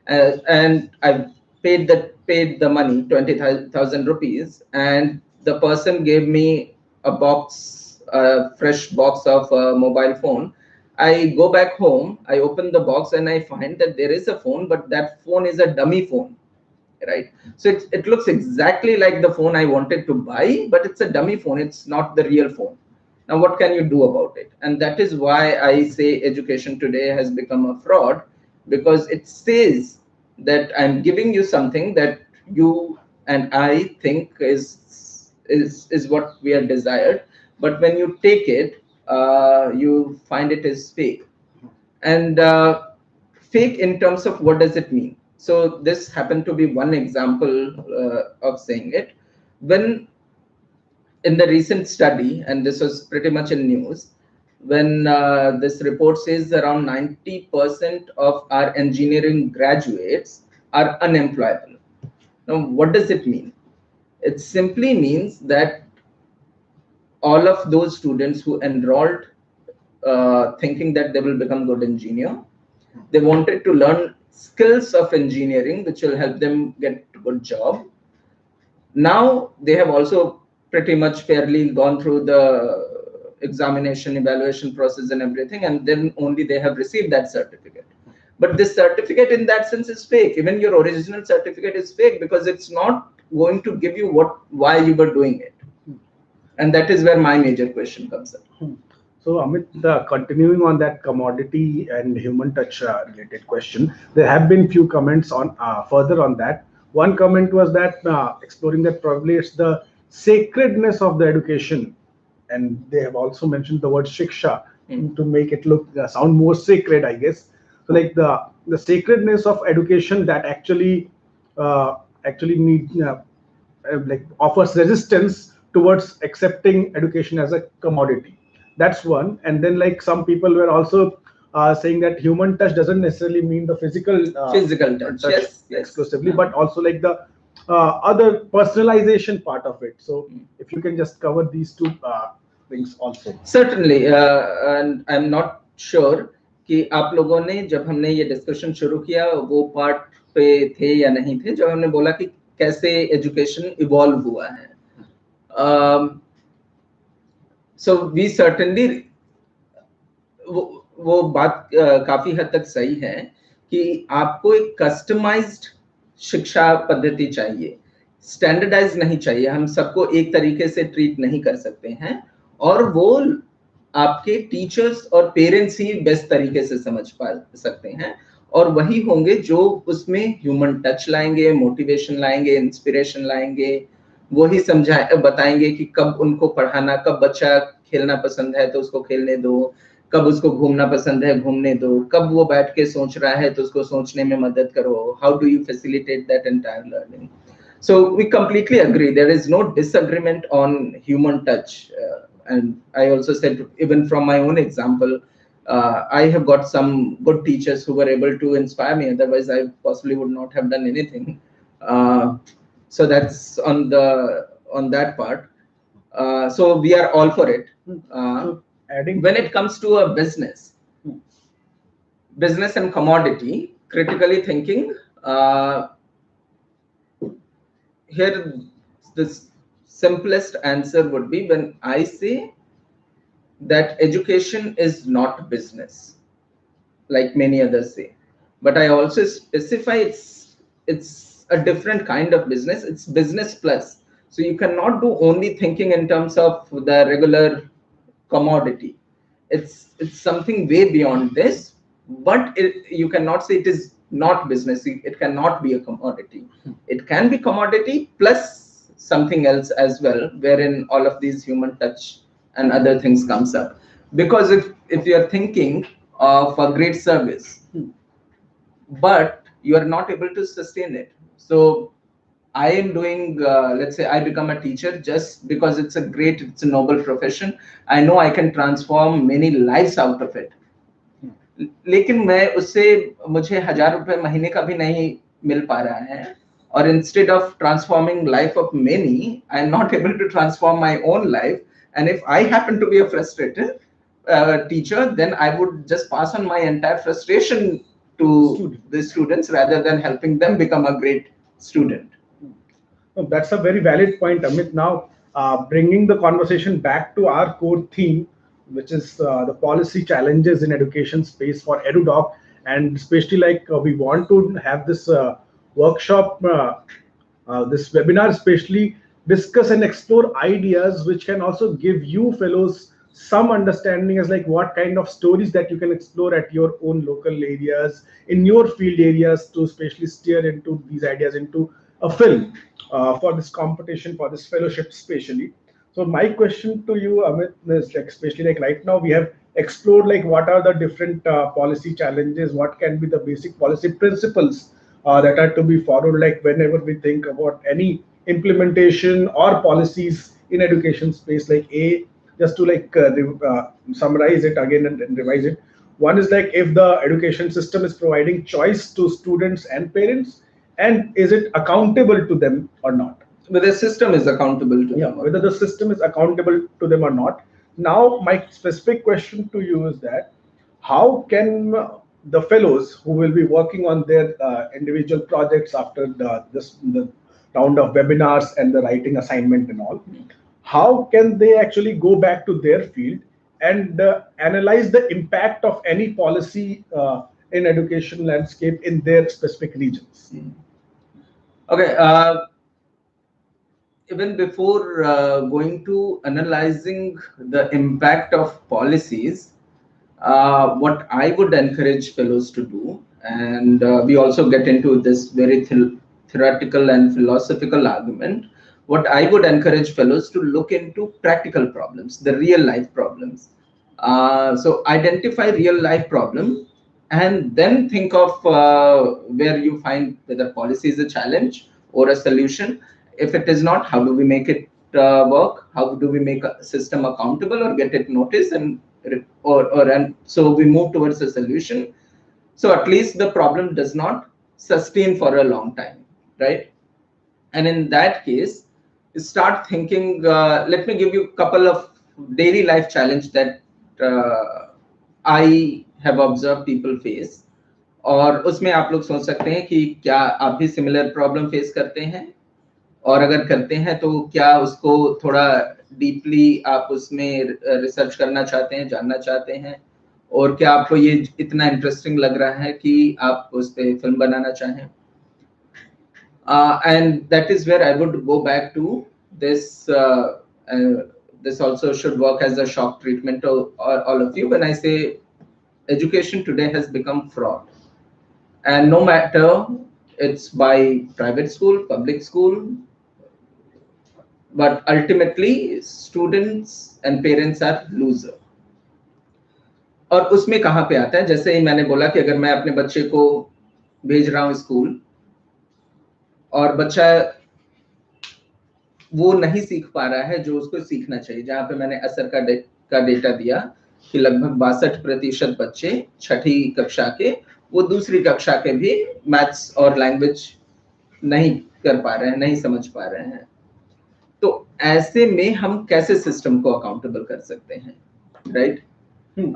S1: And I paid the money, 20,000 rupees. And the person gave me a fresh box of a mobile phone. I go back home, I open the box and I find that there is a phone, but that phone is a dummy phone, right? So it looks exactly like the phone I wanted to buy, but it's a dummy phone. It's not the real phone. Now, what can you do about it? And that is why I say education today has become a fraud, because it says that I'm giving you something that you and I think is what we are desired, but when you take it, you find it is fake. And fake in terms of what does it mean? So this happened to be one example of saying it. When in the recent study, and this was pretty much in news, when this report says around 90% of our engineering graduates are unemployable. Now, what does it mean? It simply means that all of those students who enrolled thinking that they will become good engineer, they wanted to learn skills of engineering which will help them get a good job. Now they have also pretty much fairly gone through the examination, evaluation process and everything, and then only they have received that certificate. But this certificate in that sense is fake. Even your original certificate is fake, because it's not going to give you why you were doing it. And that is where my major question comes in.
S2: So Amit, continuing on that commodity and human touch related question, there have been few comments on further on that. One comment was that exploring that probably it's the sacredness of the education, and they have also mentioned the word shiksha to make it look sound more sacred, I guess. So like the sacredness of education that actually need like offers resistance towards accepting education as a commodity. That's one. And then like some people were also saying that human touch doesn't necessarily mean the
S1: physical touch, yes,
S2: exclusively, but also like the other personalization part of it. So if you can just cover these two things also.
S1: Certainly, and I'm not sure कि आप लोगों ने जब हमने ये discussion शुरू किया वो पार्ट पे थे या नहीं थे, जब हमने बोला कि कैसे एजुकेशन इवॉल्व हुआ है. सो वी सर्टेनली, वो बात काफी हद तक सही है कि आपको एक कस्टमाइज्ड शिक्षा पद्धति चाहिए, स्टैंडर्डाइज नहीं चाहिए. हम सबको एक तरीके से ट्रीट नहीं कर सकते हैं, और वो आपके टीचर्स और पेरेंट्स ही बेस्ट तरीके से समझ पा सकते हैं, और वही होंगे जो उसमें ह्यूमन टच लाएंगे, मोटिवेशन लाएंगे, इंस्पिरेशन लाएंगे. वही बताएंगे कि कब उनको पढ़ाना, कब बच्चा खेलना पसंद है तो उसको खेलने दो, कब उसको घूमना पसंद है घूमने दो, कब वो बैठ के सोच रहा है तो उसको सोचने में मदद करो. How do you facilitate that entire learning? So we completely agree. There is no disagreement on human touch. And I also said, even from my own example, I have got some good teachers who were able to inspire me. Otherwise, I possibly would not have done anything. So that's on that part. So we are all for it. When it comes to a business and commodity, critically thinking, here the simplest answer would be, when I say that education is not business, like many others say, but I also specify it's a different kind of business. It's business plus. So you cannot do only thinking in terms of the regular commodity. It's something way beyond this, but you cannot say it is not business. It cannot be a commodity. It can be commodity plus something else as well, wherein all of these human touch and other things comes up. Because if you are thinking of a great service, but you are not able to sustain it. So I am doing, let's say I become a teacher just because it's a noble profession. I know I can transform many lives out of it. लेकिन मैं उससे मुझे 1000 रुपए महीने का भी नहीं मिल पा रहा है, और instead of transforming life of many, I am not able to transform my own life. And if I happen to be a frustrated teacher, then I would just pass on my entire frustration to the students rather than helping them become a great student.
S2: Oh, that's a very valid point, Amit. Now, bringing the conversation back to our core theme, which is the policy challenges in education space for EduDoc, and especially we want to have this workshop, this webinar, especially discuss and explore ideas which can also give you fellows some understanding as like what kind of stories that you can explore at your own local areas, in your field areas, to especially steer into these ideas into a film for this competition, for this fellowship especially. So my question to you, Amit, is especially right now we have explored what are the different policy challenges, what can be the basic policy principles that are to be followed, whenever we think about any implementation or policies in education space. Just to summarize it again and revise it. One is if the education system is providing choice to students and parents, and is it accountable to them or not?
S1: Whether the system is accountable to them.
S2: Whether the system is accountable to them or not. Now, my specific question to you is that how can the fellows who will be working on their individual projects after the round of webinars and the writing assignment and all, how can they actually go back to their field and analyze the impact of any policy in education landscape in their specific regions?
S1: Okay. Even before going to analyzing the impact of policies, what I would encourage fellows to do, and we also get into this very theoretical and philosophical argument, what I would encourage fellows to look into practical problems, the real life problems. So identify real life problem, and then think of where you find whether policy is a challenge or a solution. If it is not, how do we make it work? How do we make a system accountable or get it noticed, and so we move towards a solution. So at least the problem does not sustain for a long time, right? And in that case, start thinking. Let me give you a couple of daily life challenge that I have observed people face. और उसमें आप लोग सोच सकते हैं कि क्या आप भी सिमिलर प्रॉब्लम फेस करते हैं और अगर करते हैं तो क्या उसको थोड़ा डीपली आप उसमें रिसर्च करना चाहते हैं, जानना चाहते हैं, और क्या आपको ये इतना इंटरेस्टिंग लग रहा है कि आप उस पे फिल्म बनाना चाहें? And that is where I would go back to this. This also should work as a shock treatment to all of you when I say education today has become fraud, and no matter it's by private school, public school, but ultimately students and parents are loser. और उसमें कहाँ पे आता है, जैसे ही मैंने बोला कि अगर मैं अपने बच्चे को भेज रहा हूँ स्कूल और बच्चा वो नहीं सीख पा रहा है जो उसको सीखना चाहिए, जहां पे मैंने असर का डेटा दिया कि लगभग 62% बच्चे छठी कक्षा के वो दूसरी कक्षा के भी मैथ्स और लैंग्वेज नहीं कर पा रहे हैं, नहीं समझ पा रहे हैं। तो ऐसे में हम कैसे सिस्टम को अकाउंटेबल कर सकते हैं, राइट?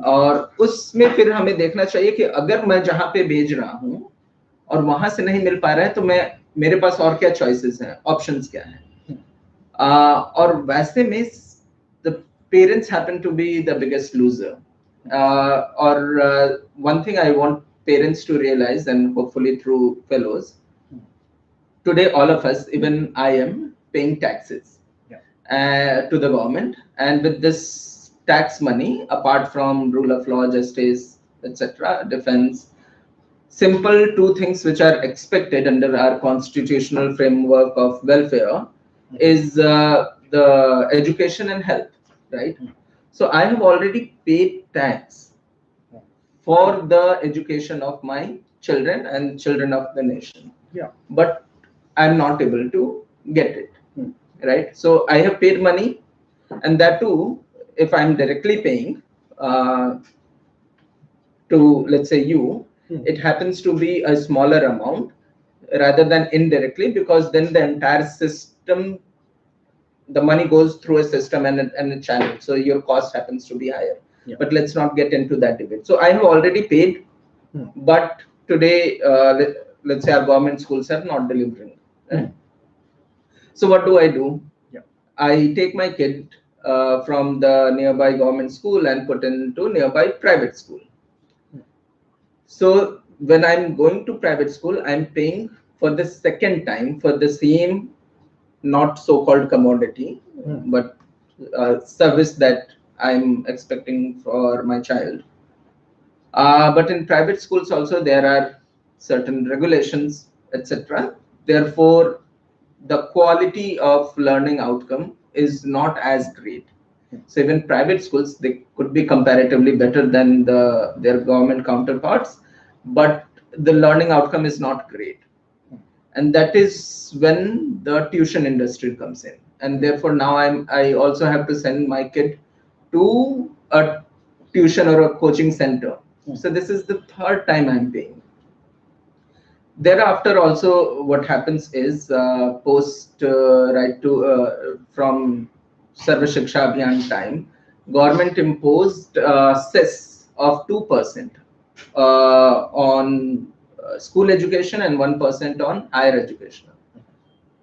S1: और उसमें फिर हमें देखना चाहिए कि अगर मैं जहां पे भेज रहा हूं और वहां से नहीं मिल पा रहा है तो मेरे पास और क्या चॉइसेस हैं, ऑप्शंस क्या हैं? और वैसे में the parents happen to be the biggest loser. Or one thing I want parents to realize, and hopefully through fellows, today all of us, even I am paying taxes to the government, and with this tax money, apart from rule of law, justice, etc., defense, simple two things which are expected under our constitutional framework of welfare is the education and health, right? So I have already paid tax for the education of my children and children of the nation. But I'm not able to get it, right? So I have paid money, and that too, if I'm directly paying to, let's say, you, it happens to be a smaller amount rather than indirectly, because then the entire system, the money goes through a system and a channel, so your cost happens to be higher. But let's not get into that debate. So I have already paid, but today, let's say our government schools are not delivering, right? So what do? I take my kid from the nearby government school and put into nearby private school. So when I'm going to private school, I'm paying for the second time for the same, not so-called commodity, but service that I'm expecting for my child. But in private schools also there are certain regulations, etc. Therefore, the quality of learning outcome is not as great. So even private schools, they could be comparatively better than their government counterparts, but the learning outcome is not great. And that is when the tuition industry comes in. And therefore now I also have to send my kid to a tuition or a coaching center. So this is the third time I'm paying. Thereafter also what happens is post from Sarva Shiksha Abhiyan time, government imposed cess of 2% on school education and 1% on higher education.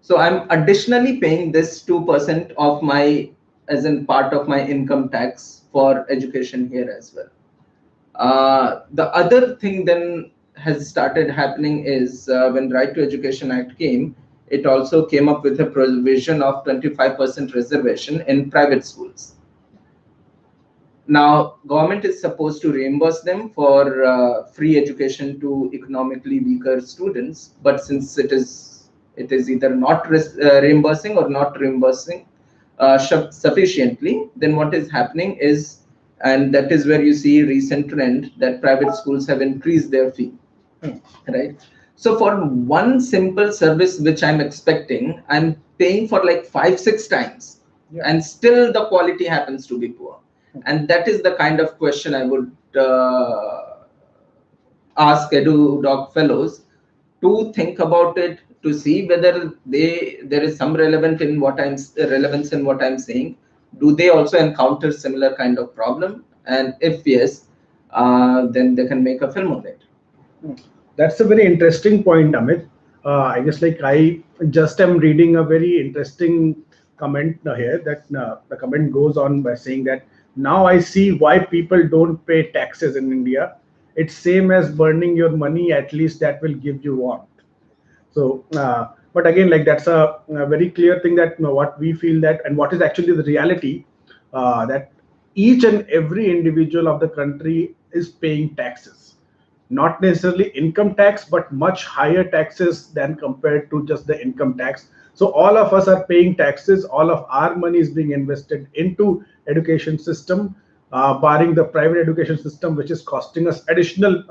S1: So I'm additionally paying this 2% of my, as in part of my income tax for education here as well. The other thing then has started happening is when Right to Education Act came, it also came up with a provision of 25% reservation in private schools. Now, government is supposed to reimburse them for free education to economically weaker students, but since it is either not reimbursing or not reimbursing sufficiently, then what is happening is, and that is where you see recent trend that private schools have increased their fee, right? So for one simple service which I'm expecting, I'm paying for like 5-6 times, and still the quality happens to be poor. And that is the kind of question I would ask EduDoc fellows to think about it, to see whether there is some relevance in what I'm saying. Do they also encounter similar kind of problem? And if yes, then they can make a film on it.
S2: That's a very interesting point, Amit. I guess like I just am reading a very interesting comment here that the comment goes on by saying that now I see why people don't pay taxes in India. It's same as burning your money. At least that will give you warmth. So, but again, like that's a very clear thing that what we feel that and what is actually the reality that each and every individual of the country is paying taxes, not necessarily income tax, but much higher taxes than compared to just the income tax. So all of us are paying taxes. All of our money is being invested into education system, barring the private education system, which is costing us additional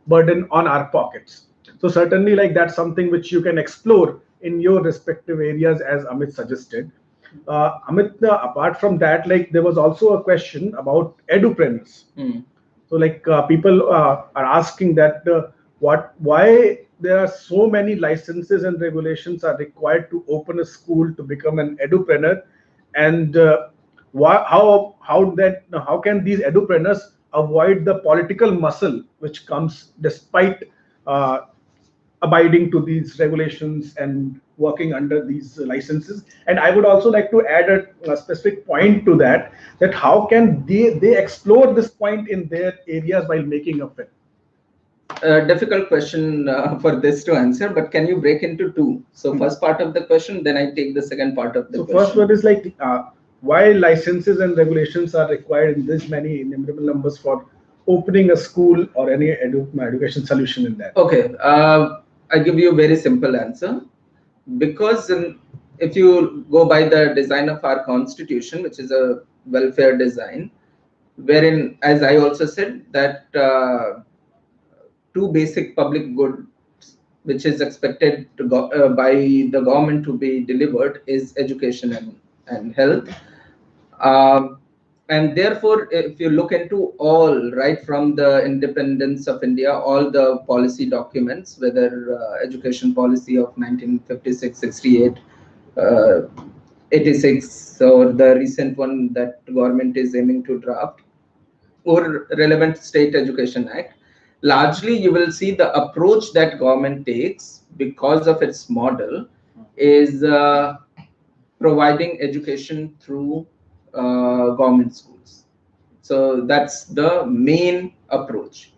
S2: burden on our pockets. So certainly, like that's something which you can explore in your respective areas, as Amit suggested. Amit, apart from that, like there was also a question about edupreneurs. So like people are asking that why there are so many licenses and regulations are required to open a school to become an edupreneur, and how can these edupreneurs avoid the political muscle which comes despite uh, abiding to these regulations and working under these licenses. And I would also like to add a specific point to that, that how can they explore this point in their areas while making a film.
S1: Difficult question for this to answer, but can you break into two? So first part of the question, then I take the second part of the
S2: So
S1: question.
S2: first one is like why licenses and regulations are required in this many innumerable numbers for opening a school or any education solution in that.
S1: Okay, I give you a very simple answer. Because if you go by the design of our constitution, which is a welfare design, wherein, as I also said, that two basic public goods which is expected to go, by the government to be delivered is education and health. And therefore, if you look into all, right from the independence of India, all the policy documents, whether education policy of 1956, 68, 86, or the recent one that government is aiming to draft, or relevant state education act, largely you will see the approach that government takes because of its model is providing education through government schools. So that's the main approach.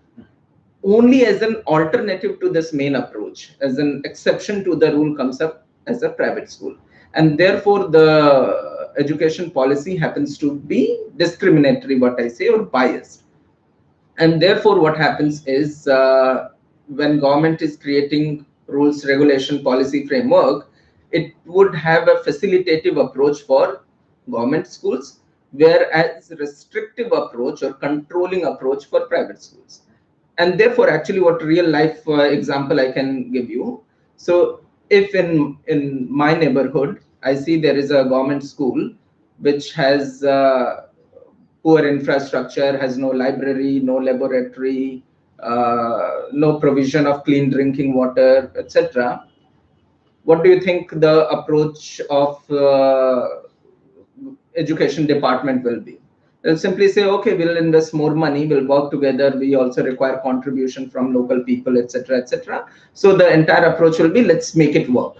S1: Only as an alternative to this main approach, as an exception to the rule, comes up as a private school. And therefore, the education policy happens to be discriminatory, what I say, or biased. And therefore, what happens is when government is creating rules, regulation, policy framework, it would have a facilitative approach for government schools, whereas restrictive approach or controlling approach for private schools. And therefore, actually, what real life example I can give you. So if in my neighborhood, I see there is a government school which has poor infrastructure, has no library, no laboratory, no provision of clean drinking water, etc. What do you think the approach of education department will be? They'll simply say, okay, we'll invest more money, we'll work together, we also require contribution from local people, etc., etc. So the entire approach will be, let's make it work.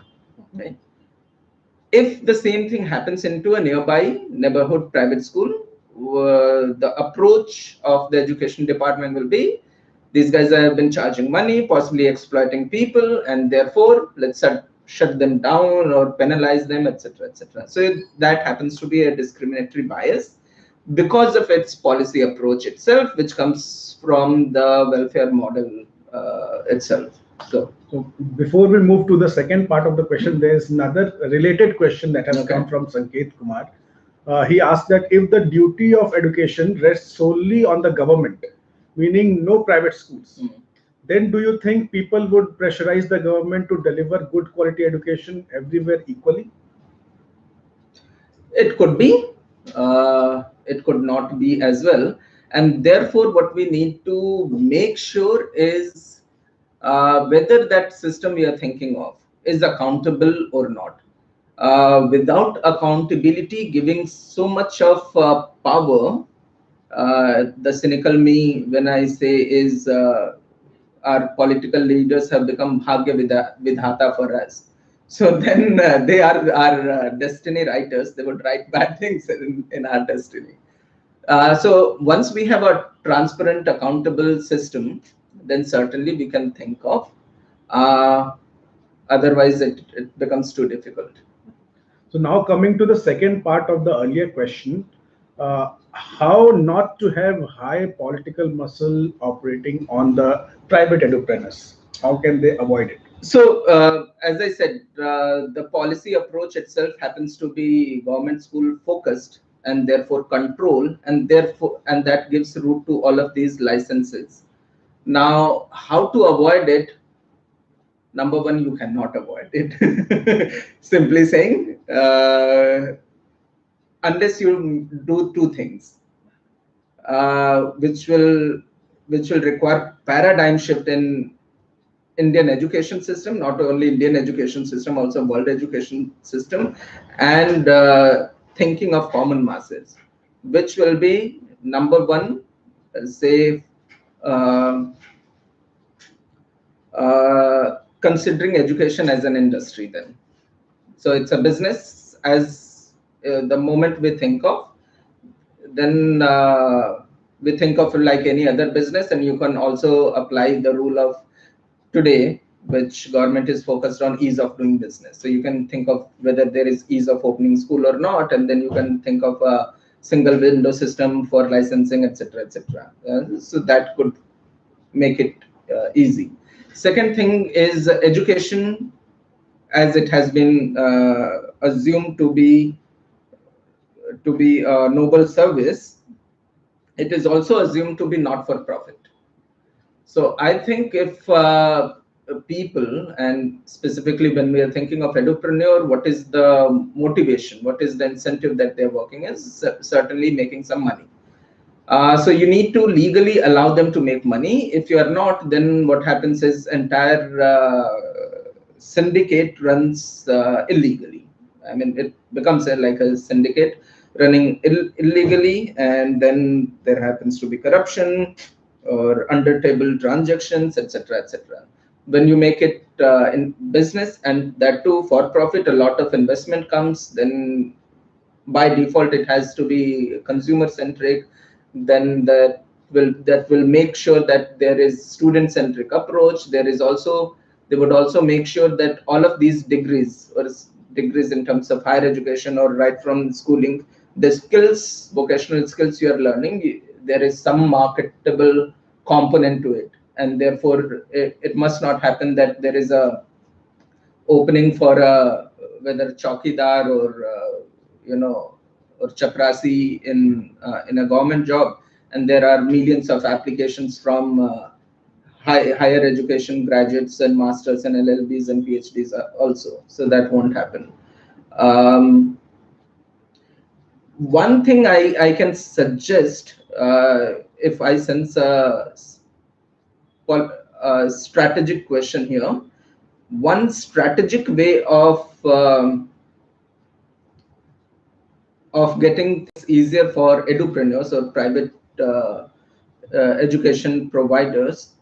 S1: Right? If the same thing happens into a nearby neighborhood private school, the approach of the education department will be, these guys have been charging money, possibly exploiting people, and therefore let's shut them down or penalize them, etc., etc. So that happens to be a discriminatory bias because of its policy approach itself, which comes from the welfare model itself. So
S2: before we move to the second part of the question, there is another related question that has come from Sanket Kumar. He asked that if the duty of education rests solely on the government, meaning no private schools, then do you think people would pressurize the government to deliver good quality education everywhere equally?
S1: it could be, it could not be as well. And therefore, what we need to make sure is whether that system we are thinking of is accountable or not. Without accountability, giving so much of power, the cynical me, when I say, is our political leaders have become Bhagya Vidhata for us. So then they are our destiny writers. They would write bad things in our destiny. So once we have a transparent, accountable system, then certainly we can think of. Otherwise, it becomes too difficult.
S2: So now coming to the second part of the earlier question, how not to have high political muscle operating on the private edupreneurs? How can they avoid it?
S1: So, as I said, the policy approach itself happens to be government school focused and therefore control, and that gives root to all of these licenses. Now, how to avoid it? Number one, you cannot avoid it. Simply saying, unless you do two things, which will require paradigm shift in Indian education system, not only Indian education system, also world education system, and thinking of common masses, which will be number one, say, uh, considering education as an industry then. So it's a business as the moment we think of, then we think of it like any other business, and you can also apply the rule of today, which government is focused on ease of doing business. So you can think of whether there is ease of opening school or not, and then you can think of a single window system for licensing, etc., etc. So that could make it easy. Second thing is education, as it has been assumed to be a noble service. It is also assumed to be not for profit. So I think if people, and specifically when we are thinking of edupreneur, what is the motivation? What is the incentive that they're working is? Certainly making some money. So you need to legally allow them to make money. If you are not, then what happens is entire syndicate runs illegally. I mean, it becomes like a syndicate running illegally, and then there happens to be corruption or under table transactions, etc., etc. When you make it in business, and that too for profit, a lot of investment comes, then by default it has to be consumer centric. Then that will make sure that there is student centric approach. They would also make sure that all of these degrees, or degrees in terms of higher education or right from schooling, the skills, vocational skills you are learning, there is some marketable component to it, and therefore it must not happen that there is a opening for a, whether chowkidar or or chaprasi in a government job, and there are millions of applications from higher education graduates and masters and LLBs and PhDs also. So that won't happen. One thing I can suggest, if I sense a strategic question here, one strategic way of getting things easier for edupreneurs or private education providers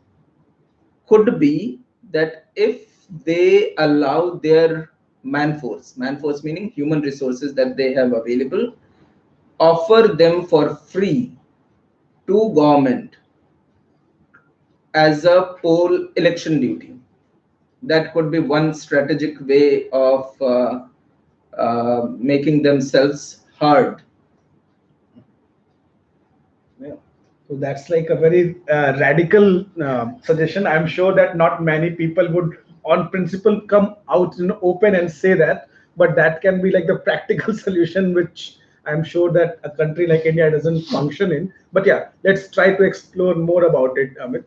S1: could be that if they allow their manforce meaning human resources that they have available, offer them for free to government as a poll election duty. That could be one strategic way of making themselves heard.
S2: Yeah. So that's like a very radical suggestion. I'm sure that not many people would, on principle, come out in open and say that, but that can be like the practical solution, which I'm sure that a country like India doesn't function in. But yeah, let's try to explore more about it, Amit.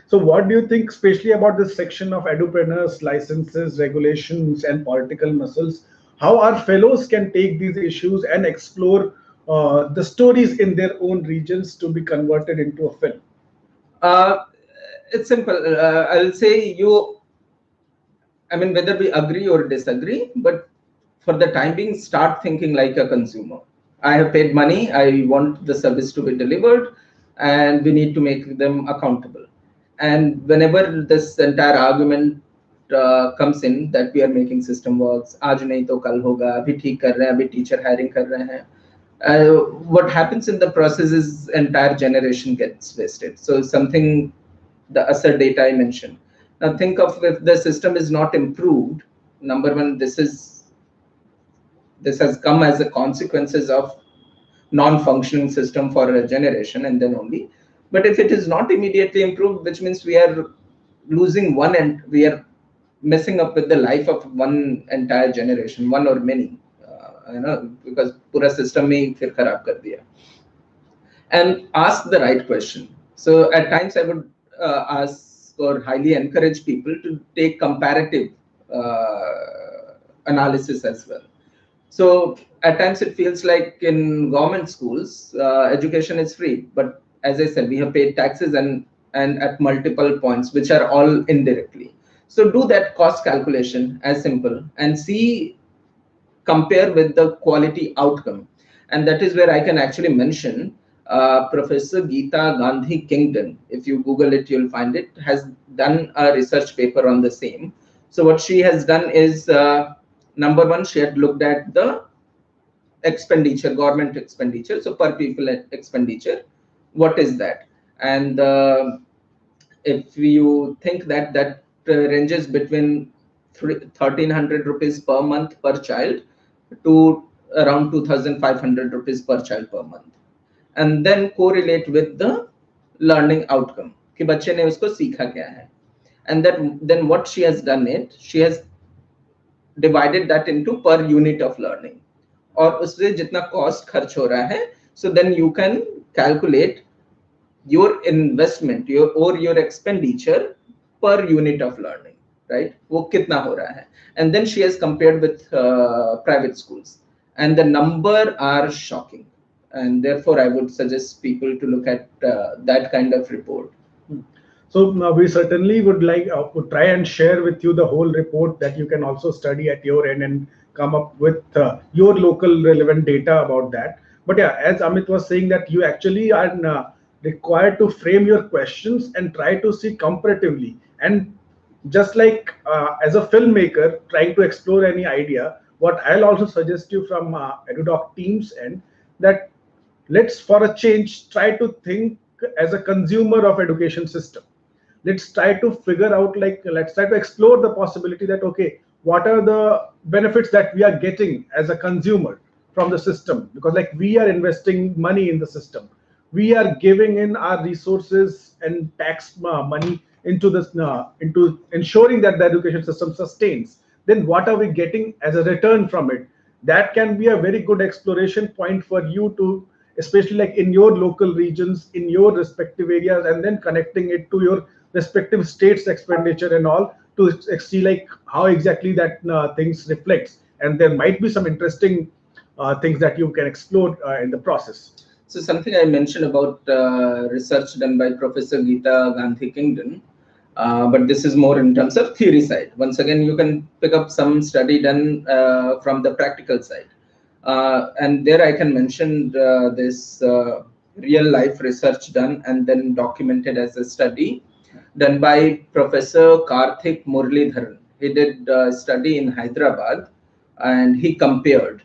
S2: So, what do you think, especially about this section of edupreneurs, licenses, regulations, and political muscles? How our fellows can take these issues and explore the stories in their own regions to be converted into a film?
S1: Uh, it's simple. I'll say I mean, whether we agree or disagree, but for the time being, start thinking like a consumer. I have paid money. I want the service to be delivered, and we need to make them accountable. And whenever this entire argument comes in that we are making system works, आज नहीं तो कल होगा, अभी ठीक कर रहे हैं, अभी teacher hiring कर रहे हैं, what happens in the process is entire generation gets wasted. So something, the ASER data I mentioned. Now think of if the system is not improved. Number one, this has come as a consequences of non-functioning system for a generation, and then only. But if it is not immediately improved, which means we are losing one, and we are messing up with the life of one entire generation, one or many, because पूरा system में फिर खराब कर दिया. And ask the right question. So at times I would ask or highly encourage people to take comparative analysis as well. So at times it feels like in government schools, education is free, but as I said, we have paid taxes and at multiple points, which are all indirectly. So do that cost calculation as simple and see, compare with the quality outcome. And that is where I can actually mention Professor Geeta Gandhi Kingdon. If you Google it, you'll find it, has done a research paper on the same. So what she has done is, number one, she had looked at the expenditure, government expenditure, so per pupil expenditure, what is that? And if you think that ranges between 1,300 rupees per month per child to around 2,500 rupees per child per month, and then correlate with the learning outcome कि बच्चे ने उसको सीखा क्या है. And then what she has done it, she has divided that into per unit of learning, और उससे जितना cost खर्च हो रहा है, so then you can calculate your investment, your expenditure per unit of learning, right? वो कितना हो रहा है. And then she has compared with private schools, and the number are shocking. And therefore, I would suggest people to look at that kind of report.
S2: So we certainly would like to try and share with you the whole report that you can also study at your end and come up with your local relevant data about that. But yeah, as Amit was saying, that you actually are required to frame your questions and try to see comparatively. And just like as a filmmaker trying to explore any idea, what I'll also suggest you from EduDoc team's end, that let's for a change try to think as a consumer of education system. Let's try to figure out, like, let's try to explore the possibility that, okay, what are the benefits that we are getting as a consumer from the system? Because like we are investing money in the system, we are giving in our resources and tax money into this, into ensuring that the education system sustains. Then what are we getting as a return from it? That can be a very good exploration point for you to, especially like in your local regions, in your respective areas, and then connecting it to your respective states expenditure and all, to see like how exactly that things reflects. And there might be some interesting things that you can explore in the process.
S1: So something I mentioned about research done by Professor Geeta Gandhi Kingdon, but this is more in terms of theory side. Once again, you can pick up some study done from the practical side. And there I can mention this real life research done and then documented as a study done by Professor Karthik Muralidharan. He did a study in Hyderabad and he compared.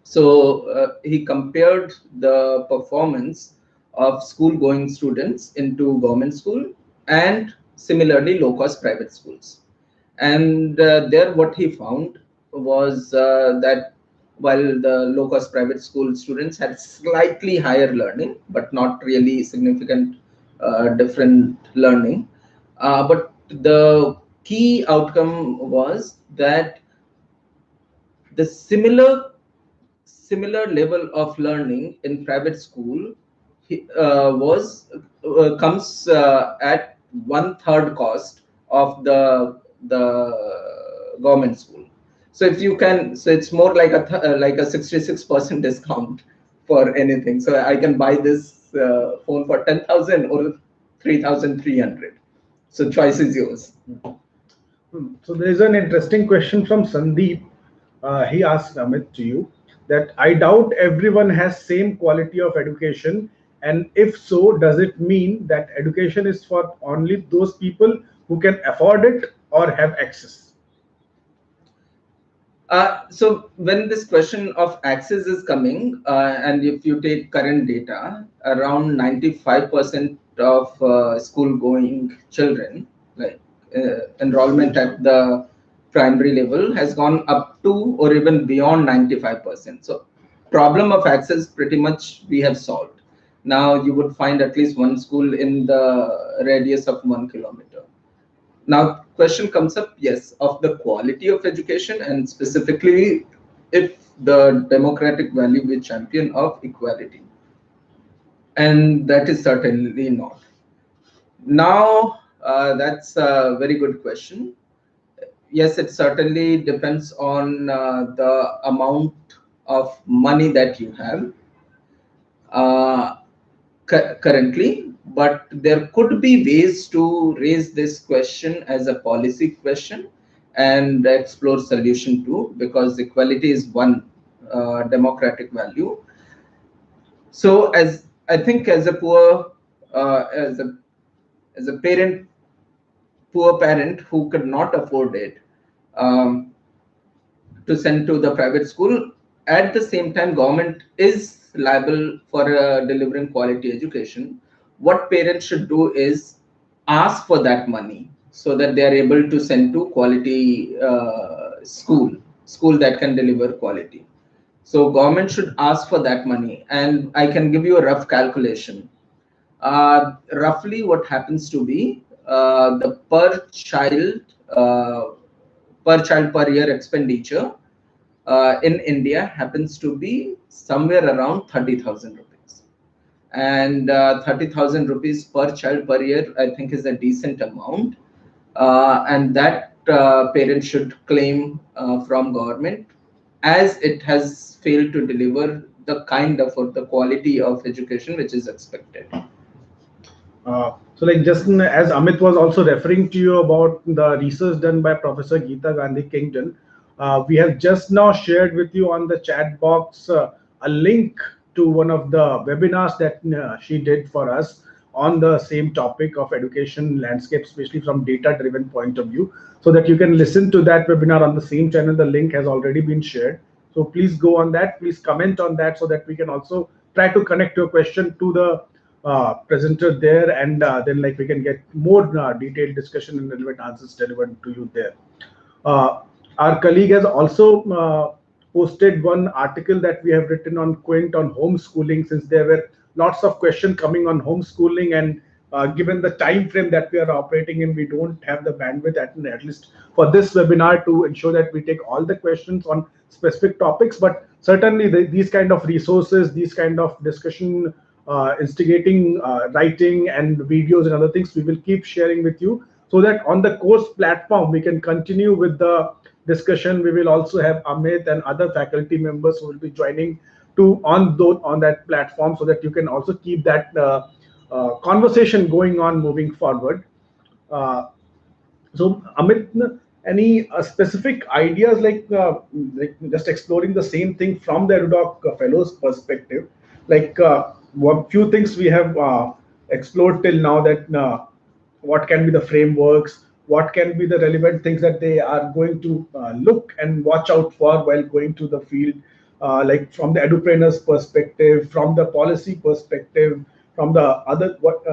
S1: So he compared the performance of school-going students into government school and similarly low-cost private schools. And there what he found was that while the low-cost private school students had slightly higher learning, but not really significant different learning, but the key outcome was that the similar level of learning in private school comes at 1/3 cost of the government school. So if you can, so it's more like a 66% discount for anything. So I can buy this phone for 10,000 or 3,300. So choice is yours.
S2: So there is an interesting question from Sandeep. He asked Amit to you that I doubt everyone has same quality of education And if so, does it mean that education is for only those people who can afford it or have access?
S1: So when this question of access is coming, and if you take current data, around 95% of school-going children, like enrollment at the primary level, has gone up to or even beyond 95%. So problem of access pretty much we have solved. Now you would find at least one school in the radius of 1 kilometer. Now question comes up, yes, of the quality of education, and specifically if the democratic value we champion of equality, and that is certainly not. Now that's a very good question. Yes, it certainly depends on the amount of money that you have uh, currently, but there could be ways to raise this question as a policy question and explore solution too, because equality is one democratic value. So as I think as a poor as a parent, poor parent who could not afford it, um, to send to the private school, at the same time government is liable for delivering quality education. What parents should do is ask for that money so that they are able to send to quality school that can deliver quality. So government should ask for that money, and I can give you a rough calculation. Roughly what happens to be the uh, per child per year expenditure in India happens to be somewhere around 30,000 rupees. And 30,000 rupees per child per year, I think, is a decent amount. And that parent should claim from government, as it has failed to deliver the kind of or the quality of education which is expected.
S2: So like just as Amit was also referring to you about the research done by Professor Geeta Gandhi Kingdon, we have just now shared with you on the chat box a link to one of the webinars that she did for us on the same topic of education landscape, especially from data driven point of view, so that you can listen to that webinar on the same channel. The link has already been shared. So please go on that, please comment on that, so that we can also try to connect your question to the presenter there, and then like we can get more detailed discussion and relevant answers delivered to you there. Uh, our colleague has also posted one article that we have written on Quint on homeschooling, since there were lots of questions coming on homeschooling, and given the time frame that we are operating in, we don't have the bandwidth at least for this webinar to ensure that we take all the questions on specific topics. But certainly these kind of resources, these kind of discussion instigating writing and videos and other things, we will keep sharing with you, so that on the course platform we can continue with the discussion. We will also have Amit and other faculty members who will be joining to on that platform, so that you can also keep that conversation going on moving forward. Uh, so Amit, any specific ideas, like just exploring the same thing from the EduDoc fellows perspective, like what few things we have explored till now, that what can be the frameworks, what can be the relevant things that they are going to look and watch out for while going to the field, like from the edupreneur's perspective, from the policy perspective, from the other what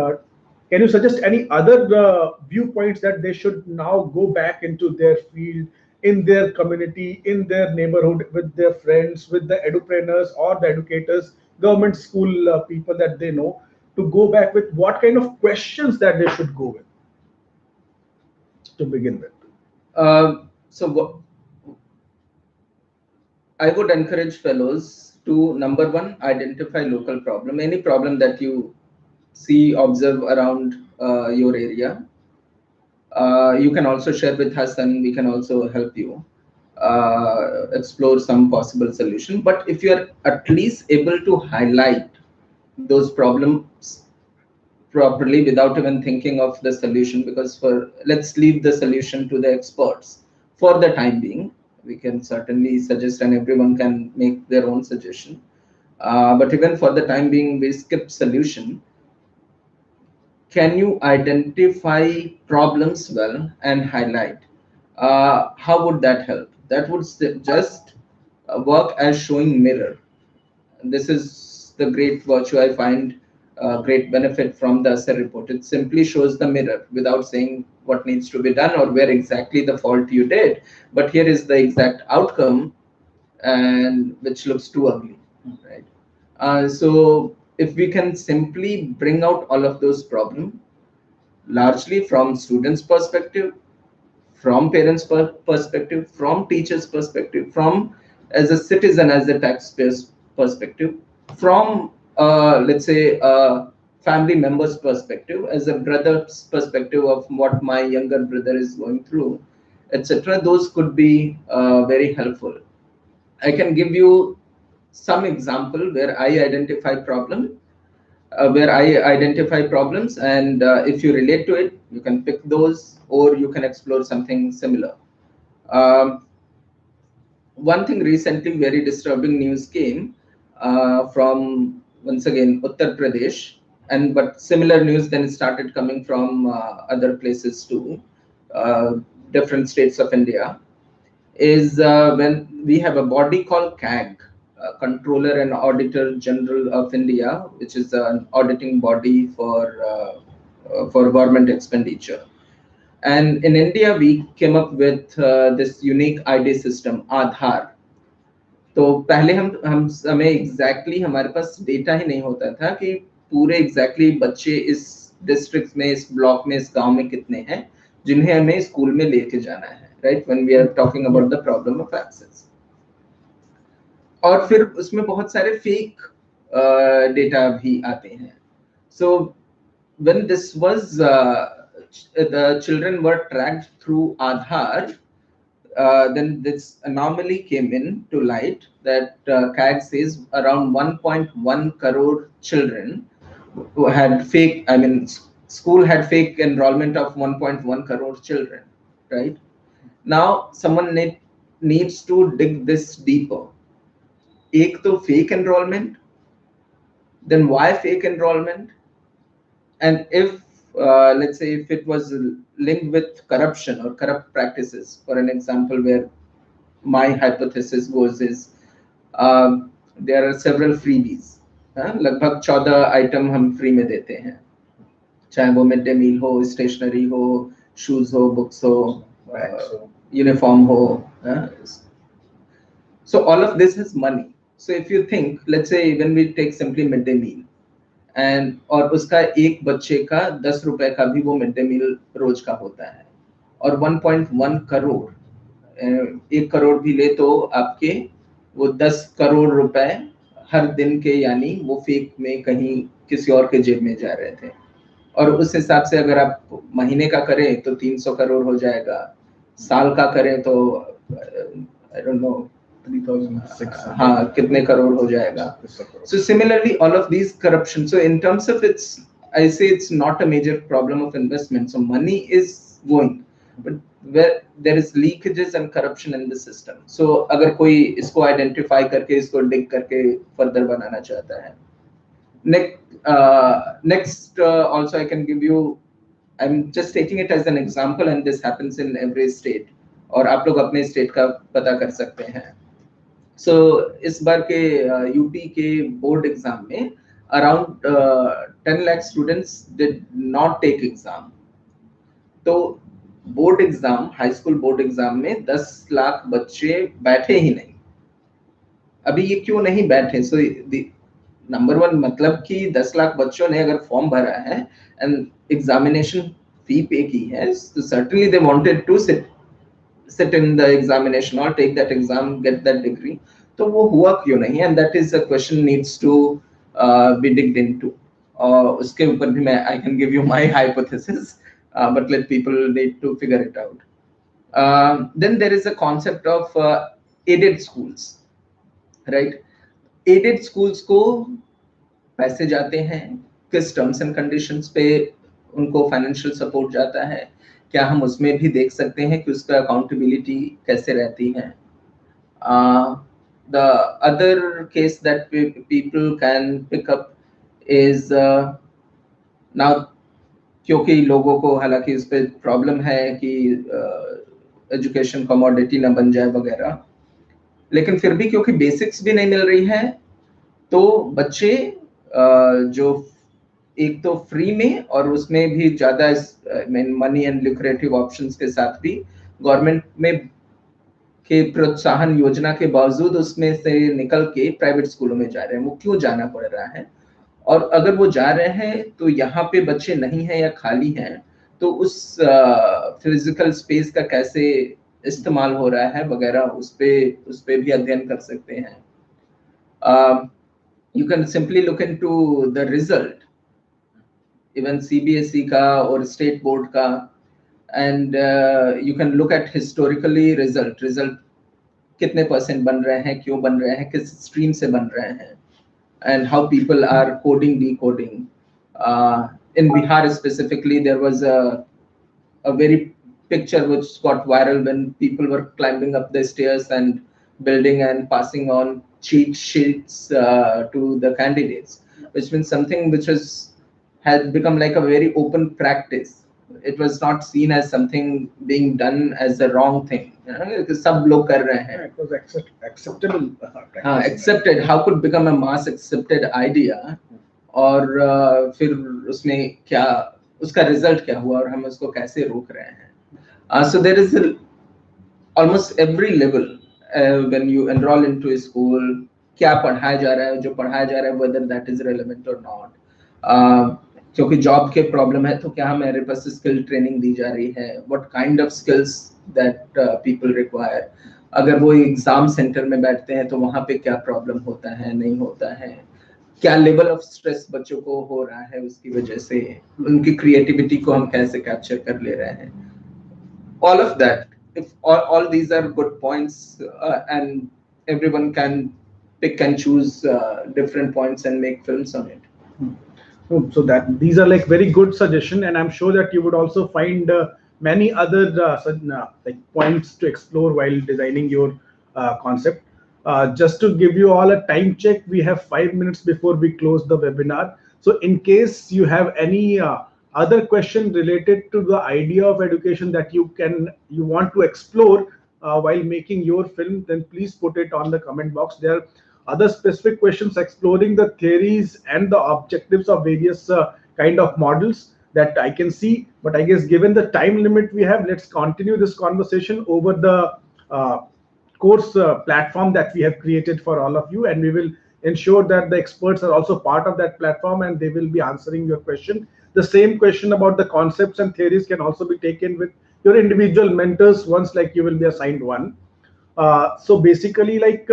S2: can you suggest any other viewpoints that they should now go back into their field, in their community, in their neighborhood, with their friends, with the edupreneurs or the educators, government school people that they know, to go back with what kind of questions that they should go with to begin with?
S1: So I would encourage fellows to, number one, identify local problem, any problem that you see, observe around your area. You can also share with us, and we can also help you explore some possible solution. But if you are at least able to highlight those problems properly without even thinking of the solution, because for let's leave the solution to the experts for the time being. We can certainly suggest, and everyone can make their own suggestion. but even for the time being, we skip solution. Can you identify problems well and highlight? How would that help? That would just work as showing mirror. This is the great virtue I find, great benefit from the assay report. It simply shows the mirror without saying what needs to be done or where exactly the fault you did. But here is the exact outcome, and which looks too ugly, right? So if we can simply bring out all of those problems, largely from students' perspective, from parents' perspective, from teachers' perspective, from as a citizen, as a taxpayer's perspective, from let's say family member's perspective, as a brother's perspective of what my younger brother is going through, etc. Those could be very helpful. I can give you some example where I identify problems, and if you relate to it, you can pick those, or you can explore something similar. Um, One thing recently, very disturbing news came from, once again, Uttar Pradesh, and but similar news then started coming from other places too, uh, different states of India. Is when we have a body called CAG, Controller and Auditor General of India, which is an auditing body for government expenditure. And in India, we came up with this unique ID system, Aadhaar. तो पहले हम हमें exactly हमारे पास data ही नहीं होता था कि पूरे एग्जैक्टली बच्चे इस डिस्ट्रिक्ट में, इस ब्लॉक में, इस गांव में कितने हैं जिन्हें हमें स्कूल में लेके जाना है, right, when we are talking about the problem of access. और फिर उसमें बहुत सारे फेक डेटा भी आते हैं. सो when this was the children were tracked through Aadhaar, then this anomaly came in to light that CAG says around 1.1 crore children who had fake, I mean, school had fake enrollment of 1.1 crore children, right? Now, someone needs to dig this deeper. एक तो fake enrollment, then why fake enrollment? And if let's say if it was linked with corruption or corrupt practices, for an example, where my hypothesis goes is there are several freebies. लगभग 14 item हम free में देते हैं, चाहे वो mid day meal हो, stationery हो, shoes हो, बुक्स हो, यूनिफॉर्म हो. So all of this is money. So if you think, let's say when we take simply mid day meal, and और उसका एक बच्चे का 10 रुपए का भी वो मिड डे मील रोज का होता है, और 1.1 करोड़, 1 करोड़ भी ले तो आपके वो 10 करोड़ रुपए हर दिन के, यानी वो फेक में कहीं किसी और के जेब में जा रहे थे. और उस हिसाब से अगर आप महीने का करें तो 300 करोड़ हो जाएगा, साल का करें तो आई डोंट नो 3,600, हाँ कितने करोड़ हो जाएगा. So similarly, all of these corruption. So in terms of its, I say it's not a major problem of investment. So money is going, but where there is leakages and corruption in the system. So अगर कोई इसको identify करके, इसको dig करके further बनाना चाहता है. Next, also I can give you, I'm just taking it as an example, and this happens in every state. और आप लोग अपने स्टेट का पता कर सकते हैं. सो इस बार के यूपी के बोर्ड एग्जाम में around 10 lakh students did not take exam. तो board exam, high school board exam में 10 लाख बच्चे बैठे ही नहीं. अभी ये क्यों नहीं बैठे? सो नंबर वन, मतलब कि 10 लाख बच्चों ने अगर फॉर्म भरा है एंड एग्जामिनेशन फी पे की है, तो certainly they wanted to sit in the examination or take that exam, get that degree. तो वो हुआ क्यों नहीं? And that is a question needs to be digged into. उसके ऊपर भी मैं I can give you my hypothesis, but let people need to figure it out. Then there is a concept of aided schools, right? Aided schools को पैसे जाते हैं, किस terms and conditions पे उनको फाइनेंशियल सपोर्ट जाता है, क्या हम उसमें भी देख सकते हैं कि उसका अकाउंटेबिलिटी कैसे रहती है? The other case that people can pick up is now, क्योंकि लोगों को हालांकि इस पे प्रॉब्लम है कि एजुकेशन कमोडिटी ना बन जाए वगैरह, लेकिन फिर भी क्योंकि बेसिक्स भी नहीं मिल रही है, तो बच्चे जो एक तो फ्री में और उसमें भी ज्यादा मनी एंड लुक्रेटिव ऑप्शंस के साथ भी गवर्नमेंट में के प्रोत्साहन योजना के बावजूद उसमें से निकल के प्राइवेट स्कूलों में जा रहे हैं। वो क्यों जाना पड़ रहा है, और अगर वो जा रहे हैं तो यहाँ पे बच्चे नहीं हैं या खाली हैं, तो उस फिजिकल स्पेस का कैसे इस्तेमाल हो रहा है वगैरह, उस पे भी अध्ययन कर सकते हैं। You can simply look into the result, even CBSE का और स्टेट बोर्ड का, and you can look at historically result कितने परसेंट बन रहे हैं, क्यों बन रहे हैं, किस स्ट्रीम से बन रहे हैं, and how people are coding, decoding. In Bihar specifically, there was a very picture which got viral when people were climbing up the stairs and building and passing on cheat sheets to the candidates, which means something which had become like a very open practice. It was not seen as something being done as a wrong thing. सब लोग कर रहे हैं.
S2: It was acceptable.
S1: Accepted. How could become a mass accepted idea? और फिर उसमें क्या, उसका रिजल्ट क्या हुआ और हम उसको कैसे रोक रहे हैं? So there is almost every level when you enroll into a school, क्या पढ़ाया जा रहा है, जो पढ़ाया जा रहा है whether that is relevant or not. क्योंकि जॉब के प्रॉब्लम है, तो क्या हमारे पास स्किल ट्रेनिंग दी जा रही है, what kind of skills that people require. अगर वो एग्जाम सेंटर में बैठते हैं तो वहां पे क्या प्रॉब्लम होता है, नहीं होता है, क्या लेवल ऑफ स्ट्रेस बच्चों को हो रहा है, उसकी वजह से उनकी क्रिएटिविटी को हम कैसे कैप्चर कर ले रहे हैं. All of that, if all these are good points, and everyone can pick and choose different points and make films on it.
S2: So that these are like very good suggestion, and I'm sure that you would also find many other like points to explore while designing your concept. Just to give you all a time check, we have 5 minutes before we close the webinar. So in case you have any other question related to the idea of education that you want to explore while making your film, then please put it on the comment box. There other specific questions exploring the theories and the objectives of various kind of models that I can see, but I guess given the time limit we have, let's continue this conversation over the course platform that we have created for all of you, and we will ensure that the experts are also part of that platform and they will be answering your question. The same question about the concepts and theories can also be taken with your individual mentors once, like you will be assigned one. So basically, like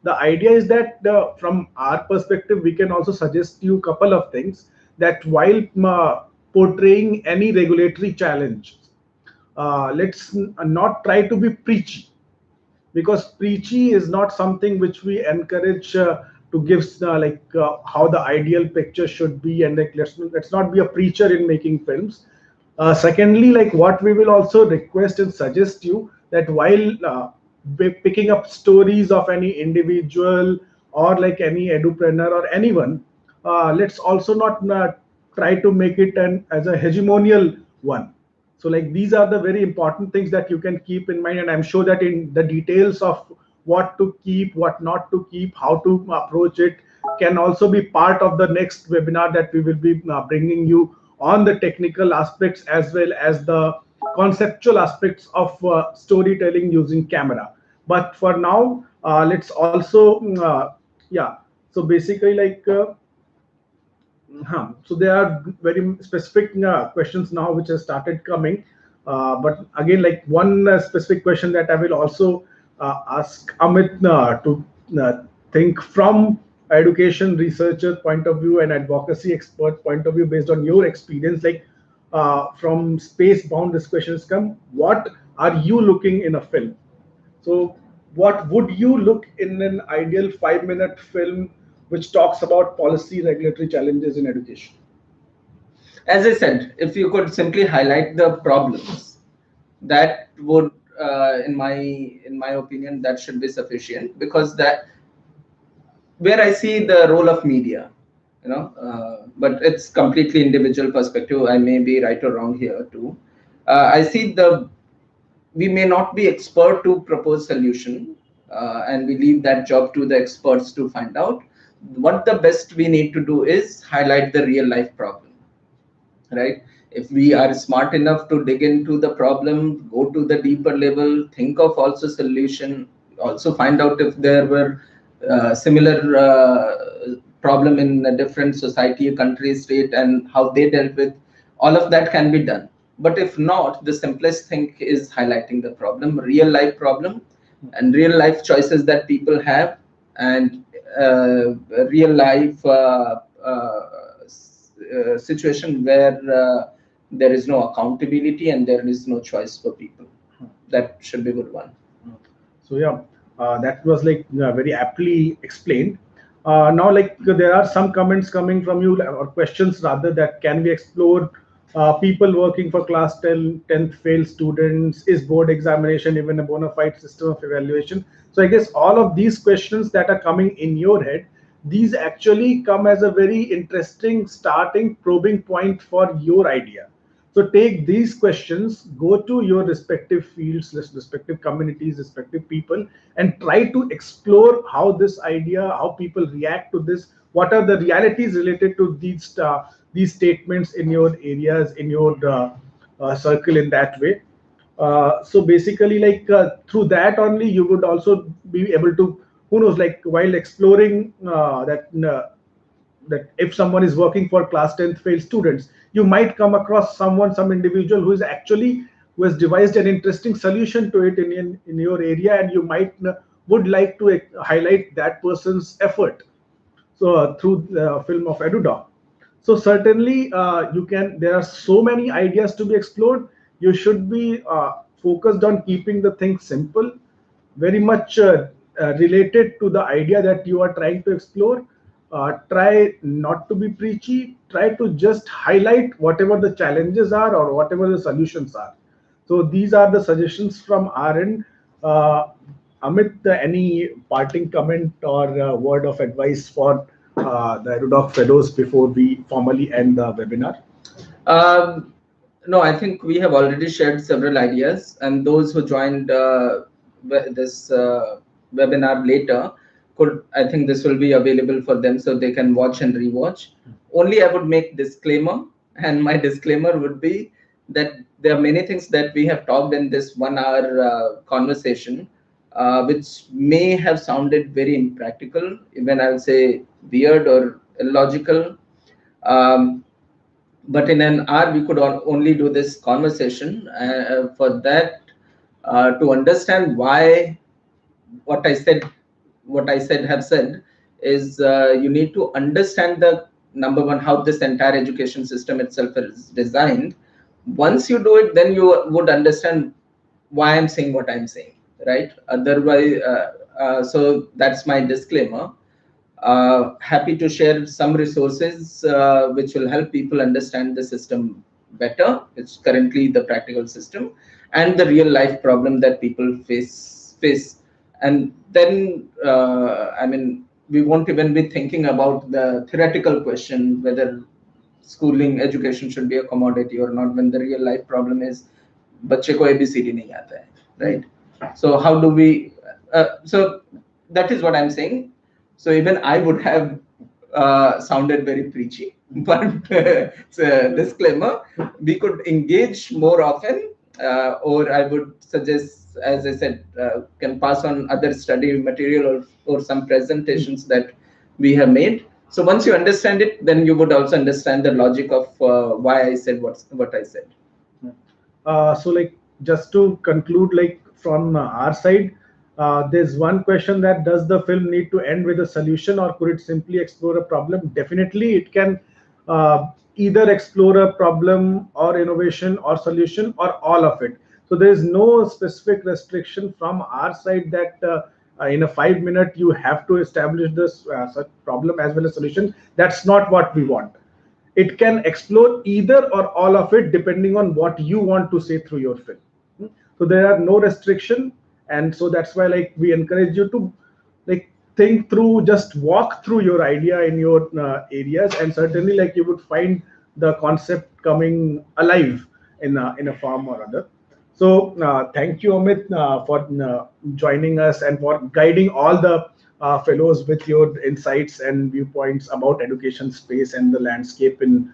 S2: the idea is that from our perspective, we can also suggest you a couple of things, that while portraying any regulatory challenge, let's not try to be preachy, because preachy is not something which we encourage to give how the ideal picture should be, and like let's not be a preacher in making films. Secondly, like what we will also request and suggest you, that while picking up stories of any individual or like any edupreneur or anyone, let's also not try to make it as a hegemonial one. So like these are the very important things that you can keep in mind, and I'm sure that in the details of what to keep, what not to keep, how to approach it, can also be part of the next webinar that we will be bringing you on the technical aspects as well as the conceptual aspects of storytelling using camera. But for now, let's also yeah, so basically like so there are very specific questions now which have started coming, but again, like one specific question that I will also ask Amit to think from education researcher point of view and advocacy expert point of view, based on your experience, like from space bound, this questions come, what are you looking in a film? So what would you look in an ideal 5-minute film which talks about policy regulatory challenges in education?
S1: As I said, if you could simply highlight the problems, that would in my opinion, that should be sufficient, because that where I see the role of media, but it's completely individual perspective. I may be right or wrong here too. I see we may not be expert to propose solution, and we leave that job to the experts to find out. What the best we need to do is highlight the real life problem, right? If we are smart enough to dig into the problem, go to the deeper level, think of also solution, also find out if there were similar problem in a different society, country, state, and how they dealt with, all of that can be done. But if not, the simplest thing is highlighting the problem, real life problem, and real life choices that people have, and real life situation where there is no accountability and there is no choice for people. That should be a good one.
S2: So yeah, that was like very aptly explained. Now, like there are some comments coming from you, or questions rather, that can be explored. People working for class 10, 10th failed students, is board examination even a bona fide system of evaluation? So I guess all of these questions that are coming in your head, these actually come as a very interesting starting probing point for your idea. So take these questions, go to your respective fields, respective communities, respective people, and try to explore how this idea, how people react to this, what are the realities related to these statements in your areas, in your circle, in that way. So basically, like through that only, you would also be able to, who knows, like while exploring that if someone is working for class 10th failed students, you might come across some individual who is actually, who has devised an interesting solution to it in your area, and you might would like to highlight that person's effort. So through the film of EduDoc. So certainly you can, there are so many ideas to be explored. You should be focused on keeping the thing simple, very much related to the idea that you are trying to explore. Try not to be preachy, try to just highlight whatever the challenges are or whatever the solutions are. So these are the suggestions from our end. Amit, any parting comment or word of advice for the EduDoc Fellows before we formally end the webinar?
S1: No, I think we have already shared several ideas, and those who joined this webinar later I think this will be available for them so they can watch and rewatch. Only I would make disclaimer, and my disclaimer would be that there are many things that we have talked in this 1 hour conversation, which may have sounded very impractical, even I would say weird or illogical. But in an hour, we could only do this conversation. For that, to understand why what I said have said is you need to understand the number one, how this entire education system itself is designed. Once you do it, then you would understand why I'm saying what I'm saying, right? Otherwise, so that's my disclaimer. Happy to share some resources which will help people understand the system better. It's currently the practical system and the real life problem that people face. And then, I mean, we won't even be thinking about the theoretical question whether schooling education should be a commodity or not, when the real life problem is बच्चे को ABCD नहीं आता है, right? So how do we? So that is what I'm saying. So even I would have sounded very preachy, but it's a disclaimer. We could engage more often, or I would suggest, as I said, can pass on other study material or some presentations that we have made. So once you understand it, then you would also understand the logic of why I said what I said.
S2: So like just to conclude, like from our side, there's one question, that does the film need to end with a solution, or could it simply explore a problem? Definitely it can either explore a problem or innovation or solution or all of it. So there is no specific restriction from our side that in a 5 minute you have to establish this such problem as well as solution. That's not what we want. It can explore either or all of it depending on what you want to say through your film. So there are no restriction, and so that's why like we encourage you to like think through, just walk through your idea in your areas, and certainly like you would find the concept coming alive in a form or other. So thank you, Amit, for joining us and for guiding all the fellows with your insights and viewpoints about education space and the landscape in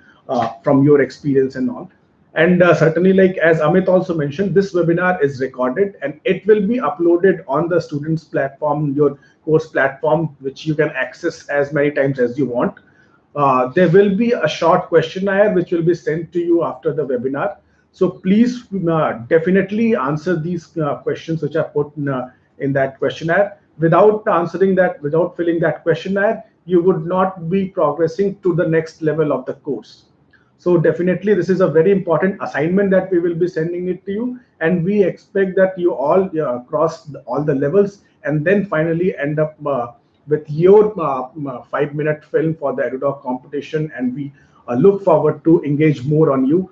S2: from your experience and all. And certainly, like as Amit also mentioned, this webinar is recorded and it will be uploaded on the students platform, your course platform, which you can access as many times as you want. There will be a short questionnaire which will be sent to you after the webinar. So please definitely answer these questions which are put in that questionnaire. Without answering that, without filling that questionnaire, you would not be progressing to the next level of the course. So definitely this is a very important assignment that we will be sending it to you, and we expect that you all cross all the levels and then finally end up with your 5-minute film for the EduDoc competition, and we look forward to engage more on you.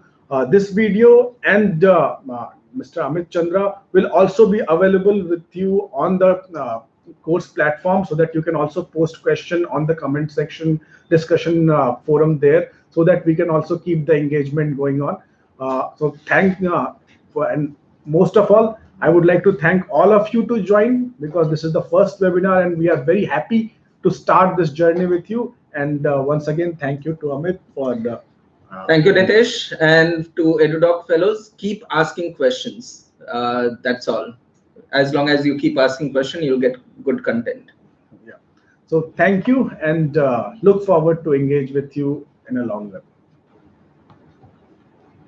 S2: This video and Mr. Amit Chandra will also be available with you on the course platform, so that you can also post question on the comment section, discussion forum there, so that we can also keep the engagement going on. So thank for, and most of all, I would like to thank all of you to join, because this is the first webinar and we are very happy to start this journey with you. And once again, thank you to Amit for the
S1: thank you, Nitesh, and to EduDoc fellows, keep asking questions. That's all. As long as you keep asking questions, you'll get good content.
S2: yeah. So thank you, and look forward to engage with you in a long run.